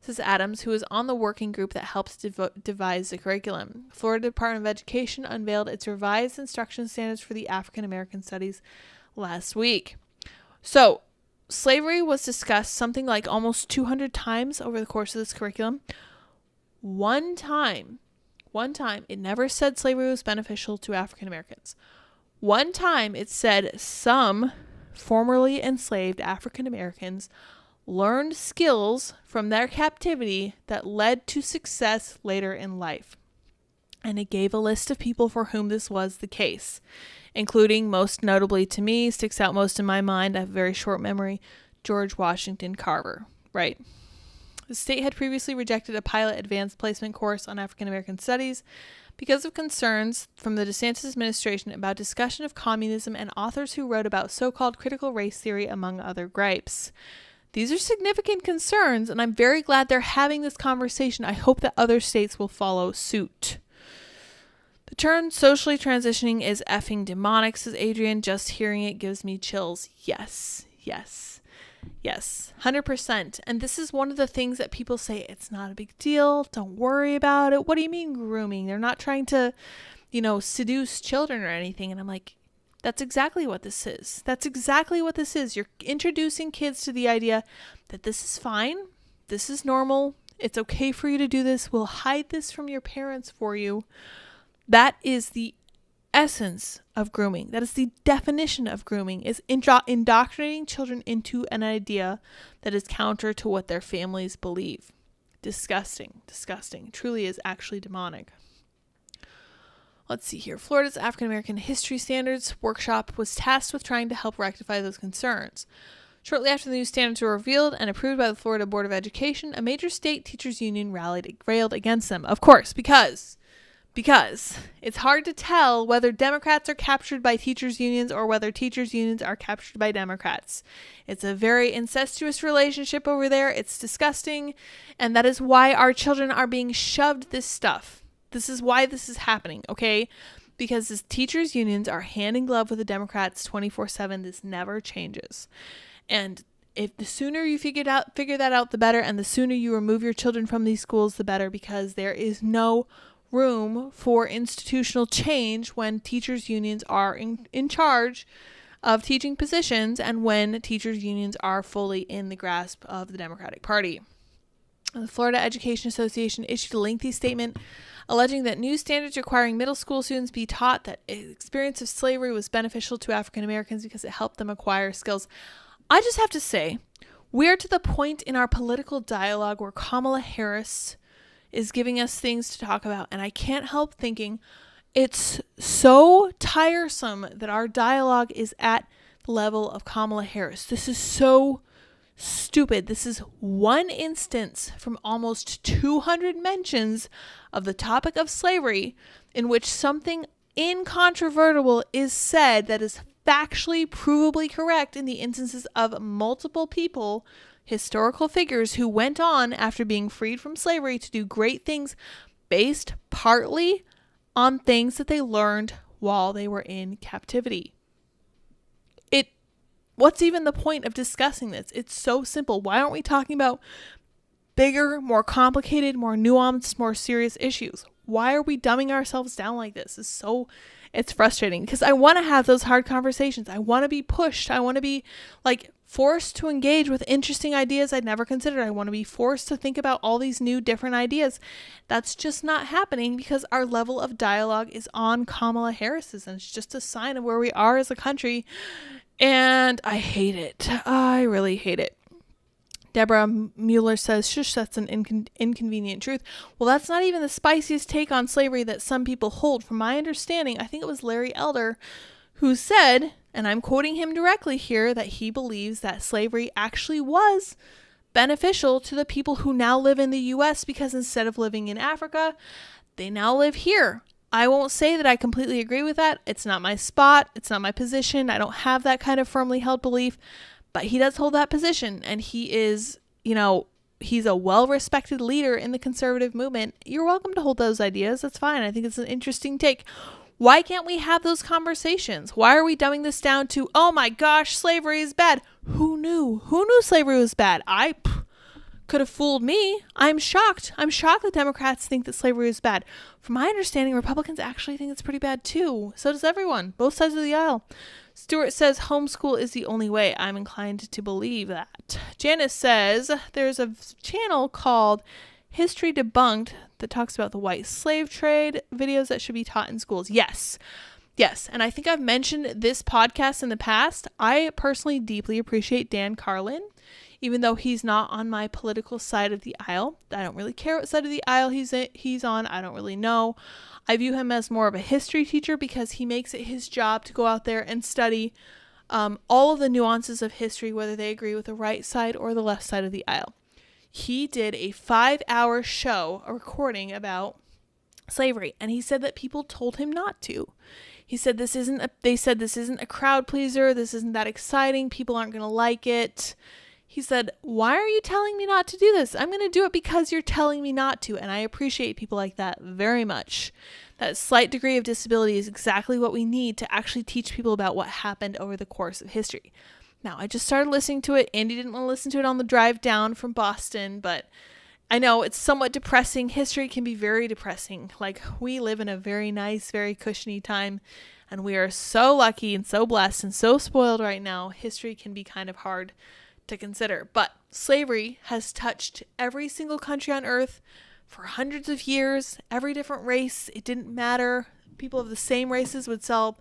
says Adams, who is on the working group that helps devise the curriculum. Florida Department of Education unveiled its revised instruction standards for the African American Studies last week. So, slavery was discussed something like almost 200 times over the course of this curriculum. One time, it never said slavery was beneficial to African Americans. One time it said some formerly enslaved African Americans learned skills from their captivity that led to success later in life. And it gave a list of people for whom this was the case, including, most notably to me, sticks out most in my mind, I have a very short memory, George Washington Carver, right? The state had previously rejected a pilot advanced placement course on African American studies because of concerns from the DeSantis administration about discussion of communism and authors who wrote about so-called critical race theory, among other gripes. These are significant concerns, and I'm very glad they're having this conversation. I hope that other states will follow suit. The term socially transitioning is effing demonic, says Adrian. Just hearing it gives me chills. Yes, 100%. And this is one of the things that people say, it's not a big deal. Don't worry about it. What do you mean grooming? They're not trying to, seduce children or anything. And I'm like, that's exactly what this is. You're introducing kids to the idea that this is fine. This is normal. It's okay for you to do this. We'll hide this from your parents for you. That is the essence of grooming. That is the definition of grooming, is indoctrinating children into an idea that is counter to what their families believe. Disgusting. Truly is actually demonic. Let's see here. Florida's African American History Standards Workshop was tasked with trying to help rectify those concerns. Shortly after the new standards were revealed and approved by the Florida Board of Education, a major state teachers union railed against them. Of course, because it's hard to tell whether Democrats are captured by teachers unions or whether teachers unions are captured by Democrats. It's a very incestuous relationship over there. It's disgusting. And that is why our children are being shoved this stuff. This is why this is happening, okay? Because the teachers unions are hand in glove with the Democrats 24/7. This never changes. And if the sooner you figure that out, the better. And the sooner you remove your children from these schools, the better, because there is no room for institutional change when teachers unions are in charge of teaching positions and when teachers unions are fully in the grasp of the Democratic Party. The Florida Education Association issued a lengthy statement alleging that new standards requiring middle school students be taught that experience of slavery was beneficial to African Americans because it helped them acquire skills. I just have to say, we're to the point in our political dialogue where Kamala Harris is giving us things to talk about, and I can't help thinking it's so tiresome that our dialogue is at the level of Kamala Harris. This is so stupid. This is one instance from almost 200 mentions of the topic of slavery in which something incontrovertible is said that is factually provably correct in the instances of multiple people, historical figures who went on after being freed from slavery to do great things based partly on things that they learned while they were in captivity. What's even the point of discussing this? It's so simple. Why aren't we talking about bigger, more complicated, more nuanced, more serious issues? Why are we dumbing ourselves down like this? It's frustrating because I want to have those hard conversations. I want to be pushed. I want to be forced to engage with interesting ideas I'd never considered. I want to be forced to think about all these new different ideas. That's just not happening because our level of dialogue is on Kamala Harris's, and it's just a sign of where we are as a country. And I hate it. I really hate it. Deborah Mueller says, shush, that's an inconvenient truth. Well, that's not even the spiciest take on slavery that some people hold. From my understanding, I think it was Larry Elder who said, and I'm quoting him directly here, that he believes that slavery actually was beneficial to the people who now live in the U.S. because instead of living in Africa, they now live here. I won't say that I completely agree with that. It's not my spot. It's not my position. I don't have that kind of firmly held belief, but he does hold that position, and he is, he's a well-respected leader in the conservative movement. You're welcome to hold those ideas. That's fine. I think it's an interesting take. Why can't we have those conversations? Why are we dumbing this down to, oh my gosh, slavery is bad? Who knew? Who knew slavery was bad? Could have fooled me. I'm shocked. I'm shocked that Democrats think that slavery is bad. From my understanding, Republicans actually think it's pretty bad too. So does everyone. Both sides of the aisle. Stuart says homeschool is the only way. I'm inclined to believe that. Janice says there's a channel called History Debunked that talks about the white slave trade, videos that should be taught in schools. Yes. And I think I've mentioned this podcast in the past. I personally deeply appreciate Dan Carlin. Even though he's not on my political side of the aisle. I don't really care what side of the aisle he's on. I don't really know. I view him as more of a history teacher because he makes it his job to go out there and study all of the nuances of history, whether they agree with the right side or the left side of the aisle. He did a 5-hour show, a recording about slavery, and he said that people told him not to. He said this isn't a crowd pleaser. This isn't that exciting. People aren't going to like it. He said, "Why are you telling me not to do this? I'm going to do it because you're telling me not to." And I appreciate people like that very much. That slight degree of disability is exactly what we need to actually teach people about what happened over the course of history. Now, I just started listening to it. Andy didn't want to listen to it on the drive down from Boston, but I know it's somewhat depressing. History can be very depressing. Like, we live in a very nice, very cushiony time, and we are so lucky and so blessed and so spoiled right now. History can be kind of hard to consider. But slavery has touched every single country on earth for hundreds of years, every different race. It didn't matter. People of the same races would sell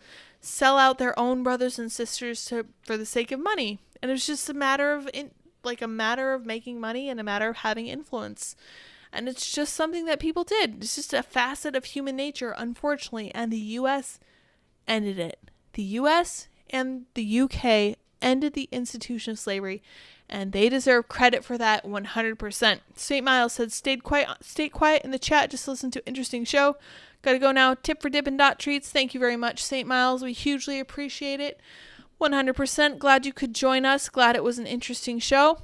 out their own brothers and sisters for the sake of money. And it was just a matter of making money and a matter of having influence. And it's just something that people did. It's just a facet of human nature, unfortunately. And the U.S. ended it. The U.S. and the U.K. ended the institution of slavery, and they deserve credit for that 100%. St. Miles said, stay quiet in the chat, just listen to an interesting show. Gotta go now. Tip for Dippin' Dot Treats. Thank you very much, St. Miles. We hugely appreciate it. 100%. Glad you could join us. Glad it was an interesting show.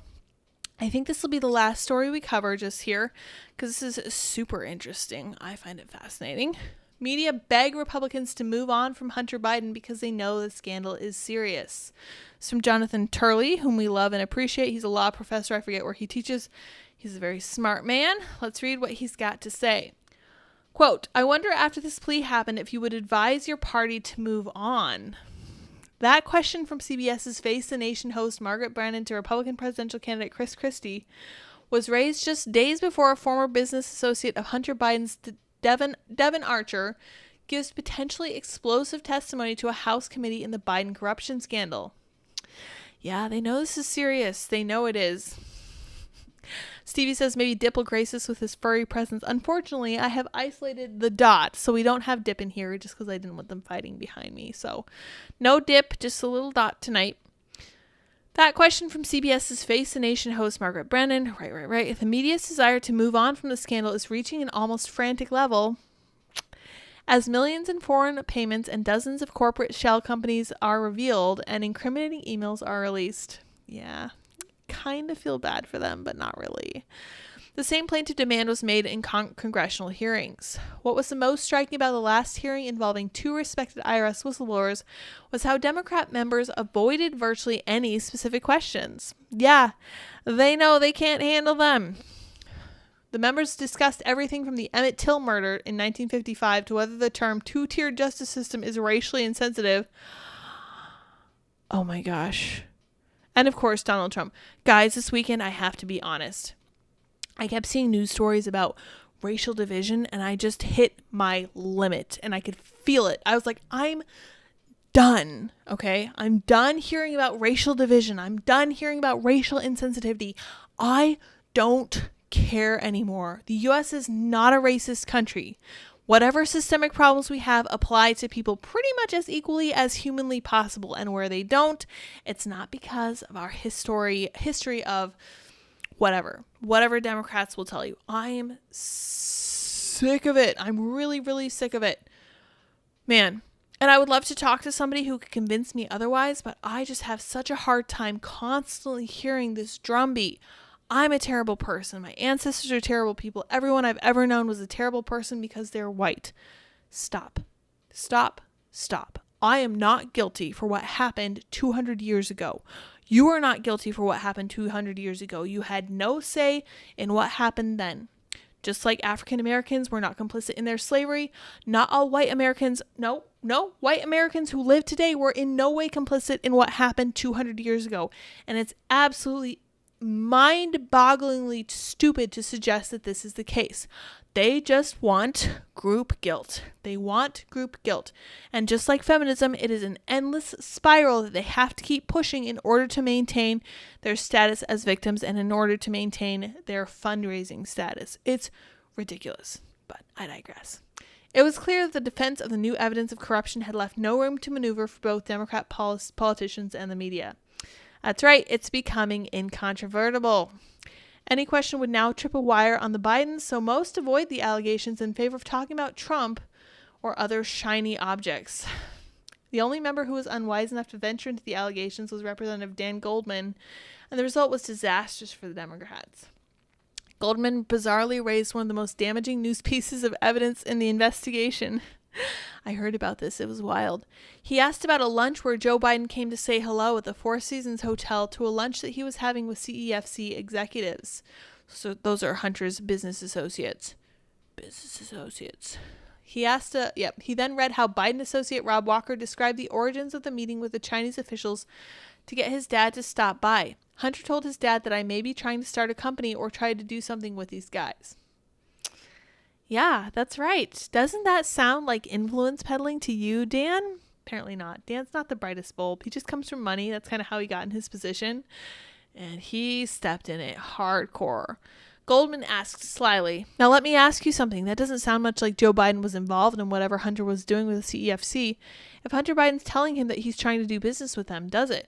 I think this will be the last story we cover just here, because this is super interesting. I find it fascinating. Media beg Republicans to move on from Hunter Biden because they know the scandal is serious. It's from Jonathan Turley, whom we love and appreciate. He's a law professor. I forget where he teaches. He's a very smart man. Let's read what he's got to say. Quote, "I wonder after this plea happened if you would advise your party to move on." That question from CBS's Face the Nation host Margaret Brennan to Republican presidential candidate Chris Christie was raised just days before a former business associate of Hunter Biden's Devin Archer gives potentially explosive testimony to a House committee in the Biden corruption scandal. Yeah, they know this is serious. They know it is. Stevie says maybe Dip will grace us with his furry presence. Unfortunately, I have isolated the Dot, so we don't have Dip in here just because I didn't want them fighting behind me. So no Dip, just a little Dot tonight. That question from CBS's Face the Nation host Margaret Brennan. Right. The media's desire to move on from the scandal is reaching an almost frantic level as millions in foreign payments and dozens of corporate shell companies are revealed and incriminating emails are released. Yeah, kind of feel bad for them, but not really. The same plaintiff demand was made in congressional hearings. What was the most striking about the last hearing involving two respected IRS whistleblowers was how Democrat members avoided virtually any specific questions. Yeah, they know they can't handle them. The members discussed everything from the Emmett Till murder in 1955 to whether the term two-tiered justice system is racially insensitive. Oh my gosh. And of course, Donald Trump. Guys, this weekend, I have to be honest. I kept seeing news stories about racial division and I just hit my limit and I could feel it. I was like, I'm done. Okay. I'm done hearing about racial division. I'm done hearing about racial insensitivity. I don't care anymore. The U.S. is not a racist country. Whatever systemic problems we have apply to people pretty much as equally as humanly possible. And where they don't, it's not because of our history of whatever Democrats will tell you. I am sick of it. I'm really, really sick of it. Man. And I would love to talk to somebody who could convince me otherwise, but I just have such a hard time constantly hearing this drumbeat. I'm a terrible person. My ancestors are terrible people. Everyone I've ever known was a terrible person because they're white. Stop. Stop. Stop. I am not guilty for what happened 200 years ago. You are not guilty for what happened 200 years ago. You had no say in what happened then. Just like African Americans were not complicit in their slavery, not all white Americans, no, white Americans who live today were in no way complicit in what happened 200 years ago. And it's absolutely mind-bogglingly stupid to suggest that this is the case. They just want group guilt. They want group guilt. And just like feminism, it is an endless spiral that they have to keep pushing in order to maintain their status as victims and in order to maintain their fundraising status. It's ridiculous, but I digress. It was clear that the defense of the new evidence of corruption had left no room to maneuver for both Democrat politicians and the media. That's right, it's becoming incontrovertible. Any question would now trip a wire on the Bidens, so most avoid the allegations in favor of talking about Trump or other shiny objects. The only member who was unwise enough to venture into the allegations was Representative Dan Goldman, and the result was disastrous for the Democrats. Goldman bizarrely raised one of the most damaging news pieces of evidence in the investigation. I heard about this. It was wild. He asked about a lunch where Joe Biden came to say hello at the Four Seasons Hotel to a lunch that he was having with CEFC executives. So those are Hunter's business associates. He then read how Biden associate Rob Walker described the origins of the meeting with the Chinese officials to get his dad to stop by. Hunter told his dad that I may be trying to start a company or try to do something with these guys. Yeah, that's right. Doesn't that sound like influence peddling to you, Dan? Apparently not. Dan's not the brightest bulb. He just comes from money. That's kind of how he got in his position. And he stepped in it hardcore. Goldman asked slyly, "Now let me ask you something. That doesn't sound much like Joe Biden was involved in whatever Hunter was doing with the CEFC. If Hunter Biden's telling him that he's trying to do business with them, does it?"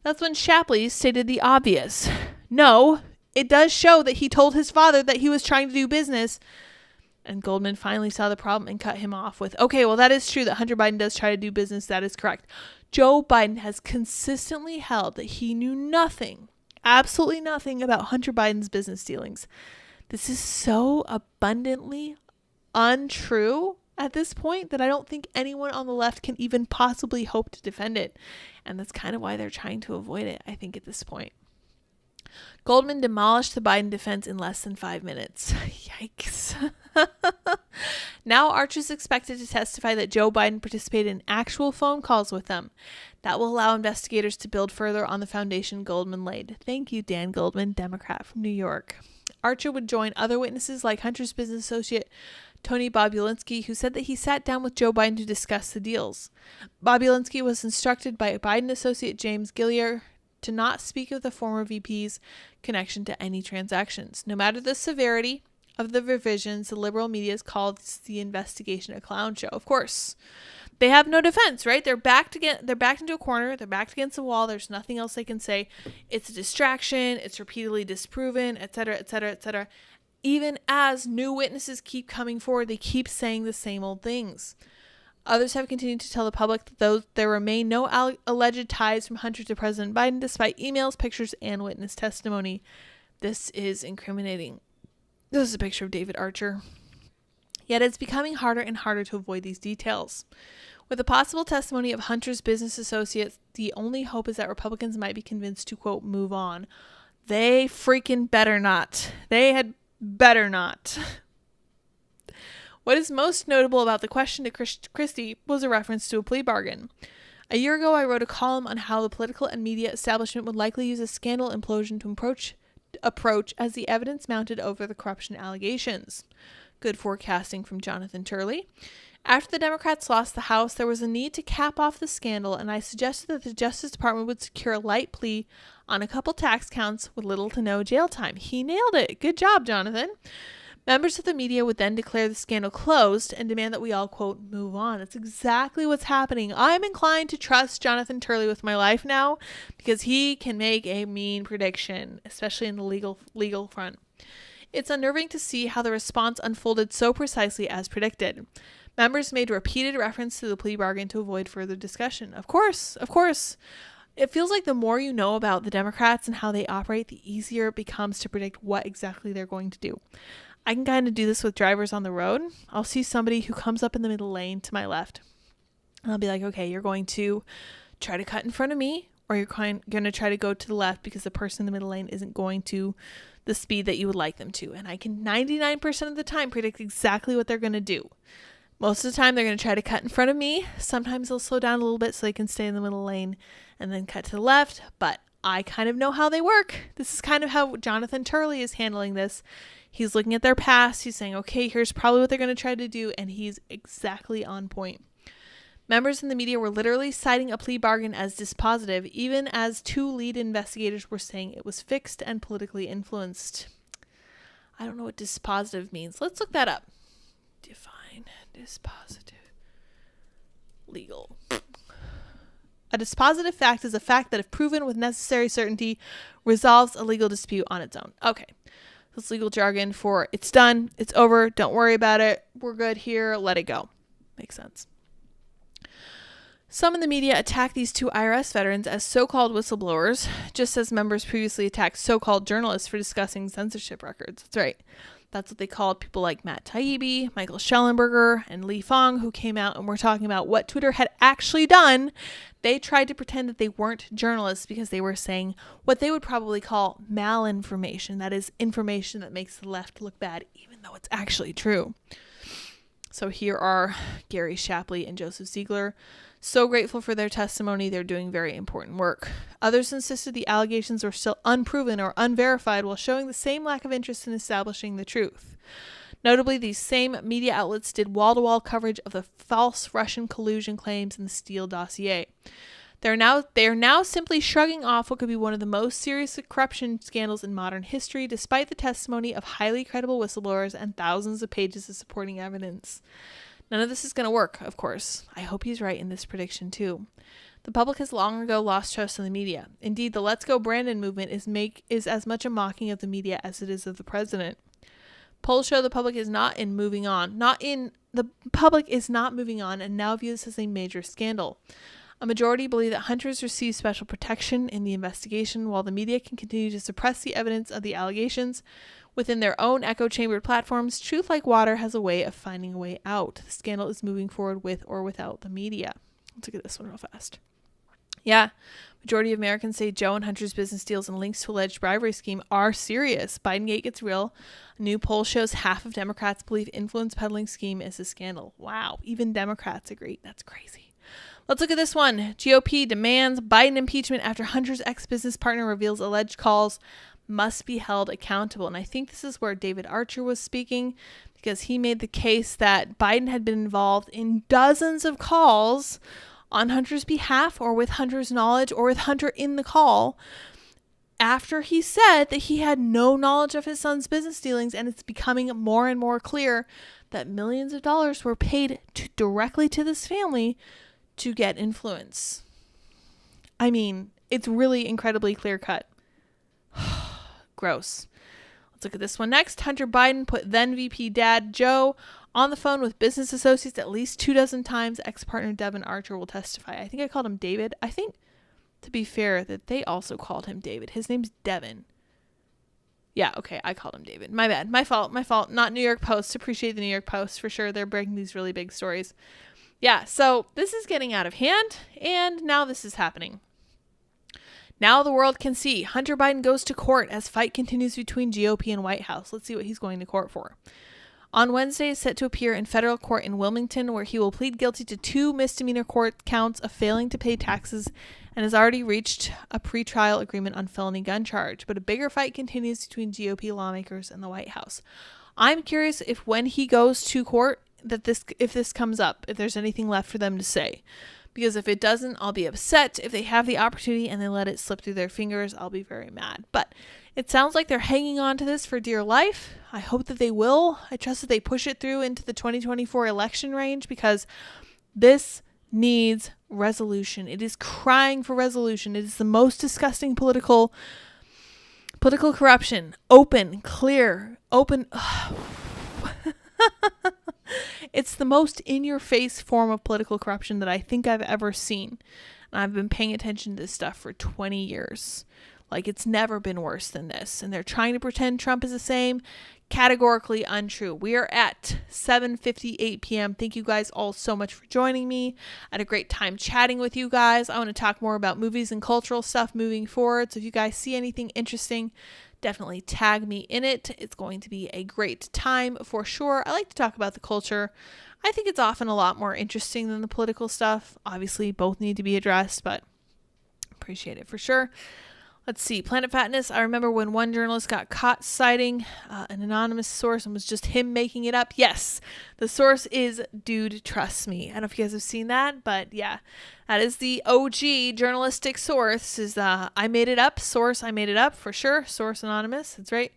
That's when Shapley stated the obvious. No, it does show that he told his father that he was trying to do business. And Goldman finally saw the problem and cut him off with, "Okay, well, that is true that Hunter Biden does try to do business. That is correct. Joe Biden has consistently held that he knew nothing, absolutely nothing about Hunter Biden's business dealings. This is so abundantly untrue at this point that I don't think anyone on the left can even possibly hope to defend it. And that's kind of why they're trying to avoid it, I think, at this point. Goldman demolished the Biden defense in less than 5 minutes. Yikes. Now Archer is expected to testify that Joe Biden participated in actual phone calls with them. That will allow investigators to build further on the foundation Goldman laid. Thank you, Dan Goldman, Democrat from New York. Archer would join other witnesses like Hunter's business associate Tony Bobulinski, who said that he sat down with Joe Biden to discuss the deals. Bobulinski was instructed by Biden associate James Gillier to not speak of the former VP's connection to any transactions. No matter the severity of the revisions, the liberal media has called the investigation a clown show. Of course, they have no defense, right? They're backed into a corner. They're backed against a wall. There's nothing else they can say. It's a distraction. It's repeatedly disproven, etc., etc., etc. Even as new witnesses keep coming forward, they keep saying the same old things. Others have continued to tell the public that there remain no alleged ties from Hunter to President Biden, despite emails, pictures, and witness testimony. This is incriminating. This is a picture of David Archer. Yet it's becoming harder and harder to avoid these details. With the possible testimony of Hunter's business associates, the only hope is that Republicans might be convinced to, quote, move on. They freaking better not. They had better not. What is most notable about the question to Christie was a reference to a plea bargain. A year ago, I wrote a column on how the political and media establishment would likely use a scandal implosion to approach as the evidence mounted over the corruption allegations. Good forecasting from Jonathan Turley. After the Democrats lost the House, there was a need to cap off the scandal, and I suggested that the Justice Department would secure a light plea on a couple tax counts with little to no jail time. He nailed it. Good job, Jonathan. Members of the media would then declare the scandal closed and demand that we all, quote, move on. That's exactly what's happening. I'm inclined to trust Jonathan Turley with my life now because he can make a mean prediction, especially in the legal front. It's unnerving to see how the response unfolded so precisely as predicted. Members made repeated reference to the plea bargain to avoid further discussion. Of course. It feels like the more you know about the Democrats and how they operate, the easier it becomes to predict what exactly they're going to do. I can kind of do this with drivers on the road. I'll see somebody who comes up in the middle lane to my left. And I'll be like, okay, you're going to try to cut in front of me, or you're going to try to go to the left because the person in the middle lane isn't going to the speed that you would like them to. And I can 99% of the time predict exactly what they're going to do. Most of the time, they're going to try to cut in front of me. Sometimes they'll slow down a little bit so they can stay in the middle lane and then cut to the left. But I kind of know how they work. This is kind of how Jonathan Turley is handling this. He's looking at their past. He's saying, okay, here's probably what they're going to try to do. And he's exactly on point. Members in the media were literally citing a plea bargain as dispositive, even as two lead investigators were saying it was fixed and politically influenced. I don't know what dispositive means. Let's look that up. Define dispositive. Legal. A dispositive fact is a fact that, if proven with necessary certainty, resolves a legal dispute on its own. Okay. That's legal jargon for it's done, it's over, don't worry about it, we're good here, let it go. Makes sense. Some in the media attack these two IRS veterans as so-called whistleblowers, just as members previously attacked so-called journalists for discussing censorship records. That's right. That's what they called people like Matt Taibbi, Michael Schellenberger, and Li Fang, who came out and were talking about what Twitter had actually done. They tried to pretend that they weren't journalists because they were saying what they would probably call malinformation. That is information that makes the left look bad, even though it's actually true. So here are Gary Shapley and Joseph Ziegler. So grateful for their testimony. They're doing very important work. Others insisted the allegations were still unproven or unverified while showing the same lack of interest in establishing the truth. Notably, these same media outlets did wall-to-wall coverage of the false Russian collusion claims in the Steele dossier. They are now simply shrugging off what could be one of the most serious corruption scandals in modern history, despite the testimony of highly credible whistleblowers and thousands of pages of supporting evidence. None of this is going to work, of course. I hope he's right in this prediction, too. The public has long ago lost trust in the media. Indeed, the Let's Go Brandon movement is as much a mocking of the media as it is of the president. Polls show the public is not moving on, and now views this as a major scandal. A majority believe that hunters receive special protection in the investigation, while the media can continue to suppress the evidence of the allegations within their own echo-chambered platforms. Truth, like water, has a way of finding a way out. The scandal is moving forward with or without the media. Let's look at this one real fast. Yeah, majority of Americans say Joe and Hunter's business deals and links to alleged bribery scheme are serious. Bidengate gets real. A new poll shows half of Democrats believe influence peddling scheme is a scandal. Wow, even Democrats agree. That's crazy. Let's look at this one. GOP demands Biden impeachment after Hunter's ex-business partner reveals alleged calls must be held accountable. And I think this is where David Archer was speaking, because he made the case that Biden had been involved in dozens of calls on Hunter's behalf or with Hunter's knowledge or with Hunter in the call after he said that he had no knowledge of his son's business dealings. And it's becoming more and more clear that millions of dollars were paid directly to this family to get influence. I mean, it's really incredibly clear cut. Gross. Let's look at this one next. Hunter Biden put then VP dad Joe on the phone with business associates at least 24 times. Ex-partner Devin Archer will testify. I think I called him David. I think, to be fair, that they also called him David. His name's Devin. Yeah, okay, I called him David. My bad. My fault. Not New York Post. Appreciate the New York Post for sure. They're breaking these really big stories. Yeah, so this is getting out of hand, and now this is happening. Now the world can see. Hunter Biden goes to court as fight continues between GOP and White House. Let's see what he's going to court for. On Wednesday, is set to appear in federal court in Wilmington, where he will plead guilty to 2 misdemeanor court counts of failing to pay taxes and has already reached a pretrial agreement on felony gun charge. But a bigger fight continues between GOP lawmakers and the White House. I'm curious if when he goes to court, if this comes up, if there's anything left for them to say. Because if it doesn't, I'll be upset. If they have the opportunity and they let it slip through their fingers, I'll be very mad. But it sounds like they're hanging on to this for dear life. I hope that they will. I trust that they push it through into the 2024 election range, because this needs resolution. It is crying for resolution. It is the most disgusting political corruption. Open, clear, open. It's the most in-your-face form of political corruption that I think I've ever seen. And I've been paying attention to this stuff for 20 years. Like, it's never been worse than this. And they're trying to pretend Trump is the same. Categorically untrue. We are at 7:58 p.m. Thank you guys all so much for joining me. I had a great time chatting with you guys. I want to talk more about movies and cultural stuff moving forward. So if you guys see anything interesting, definitely tag me in it. It's going to be a great time for sure. I like to talk about the culture. I think it's often a lot more interesting than the political stuff. Obviously, both need to be addressed, but appreciate it for sure. Let's see. Planet Fatness. I remember when one journalist got caught citing an anonymous source and was just him making it up. Yes, the source is Dude Trust Me. I don't know if you guys have seen that, but yeah, that is the OG journalistic source. Is I made it up. Source, I made it up for sure. Source anonymous. That's right.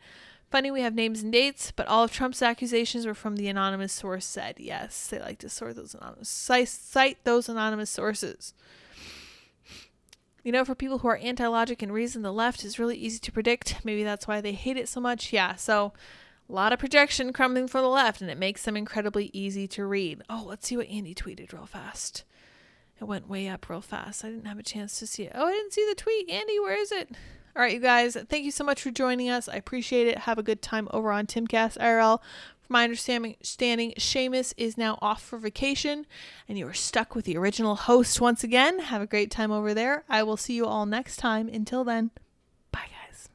Funny, we have names and dates, but all of Trump's accusations were from the anonymous source said. Yes, they like to cite those anonymous sources. You know, for people who are anti-logic and reason, the left is really easy to predict. Maybe that's why they hate it so much. Yeah, so a lot of projection coming from the left, and it makes them incredibly easy to read. Oh, let's see what Andy tweeted real fast. It went way up real fast. I didn't have a chance to see it. Oh, I didn't see the tweet. Andy, where is it? All right, you guys, thank you so much for joining us. I appreciate it. Have a good time over on Timcast IRL. From my understanding, Seamus is now off for vacation, and you are stuck with the original host once again. Have a great time over there. I will see you all next time. Until then, bye, guys.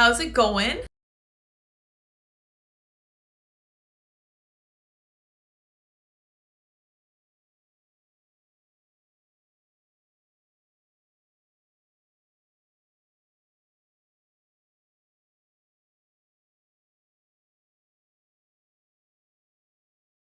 How's it going?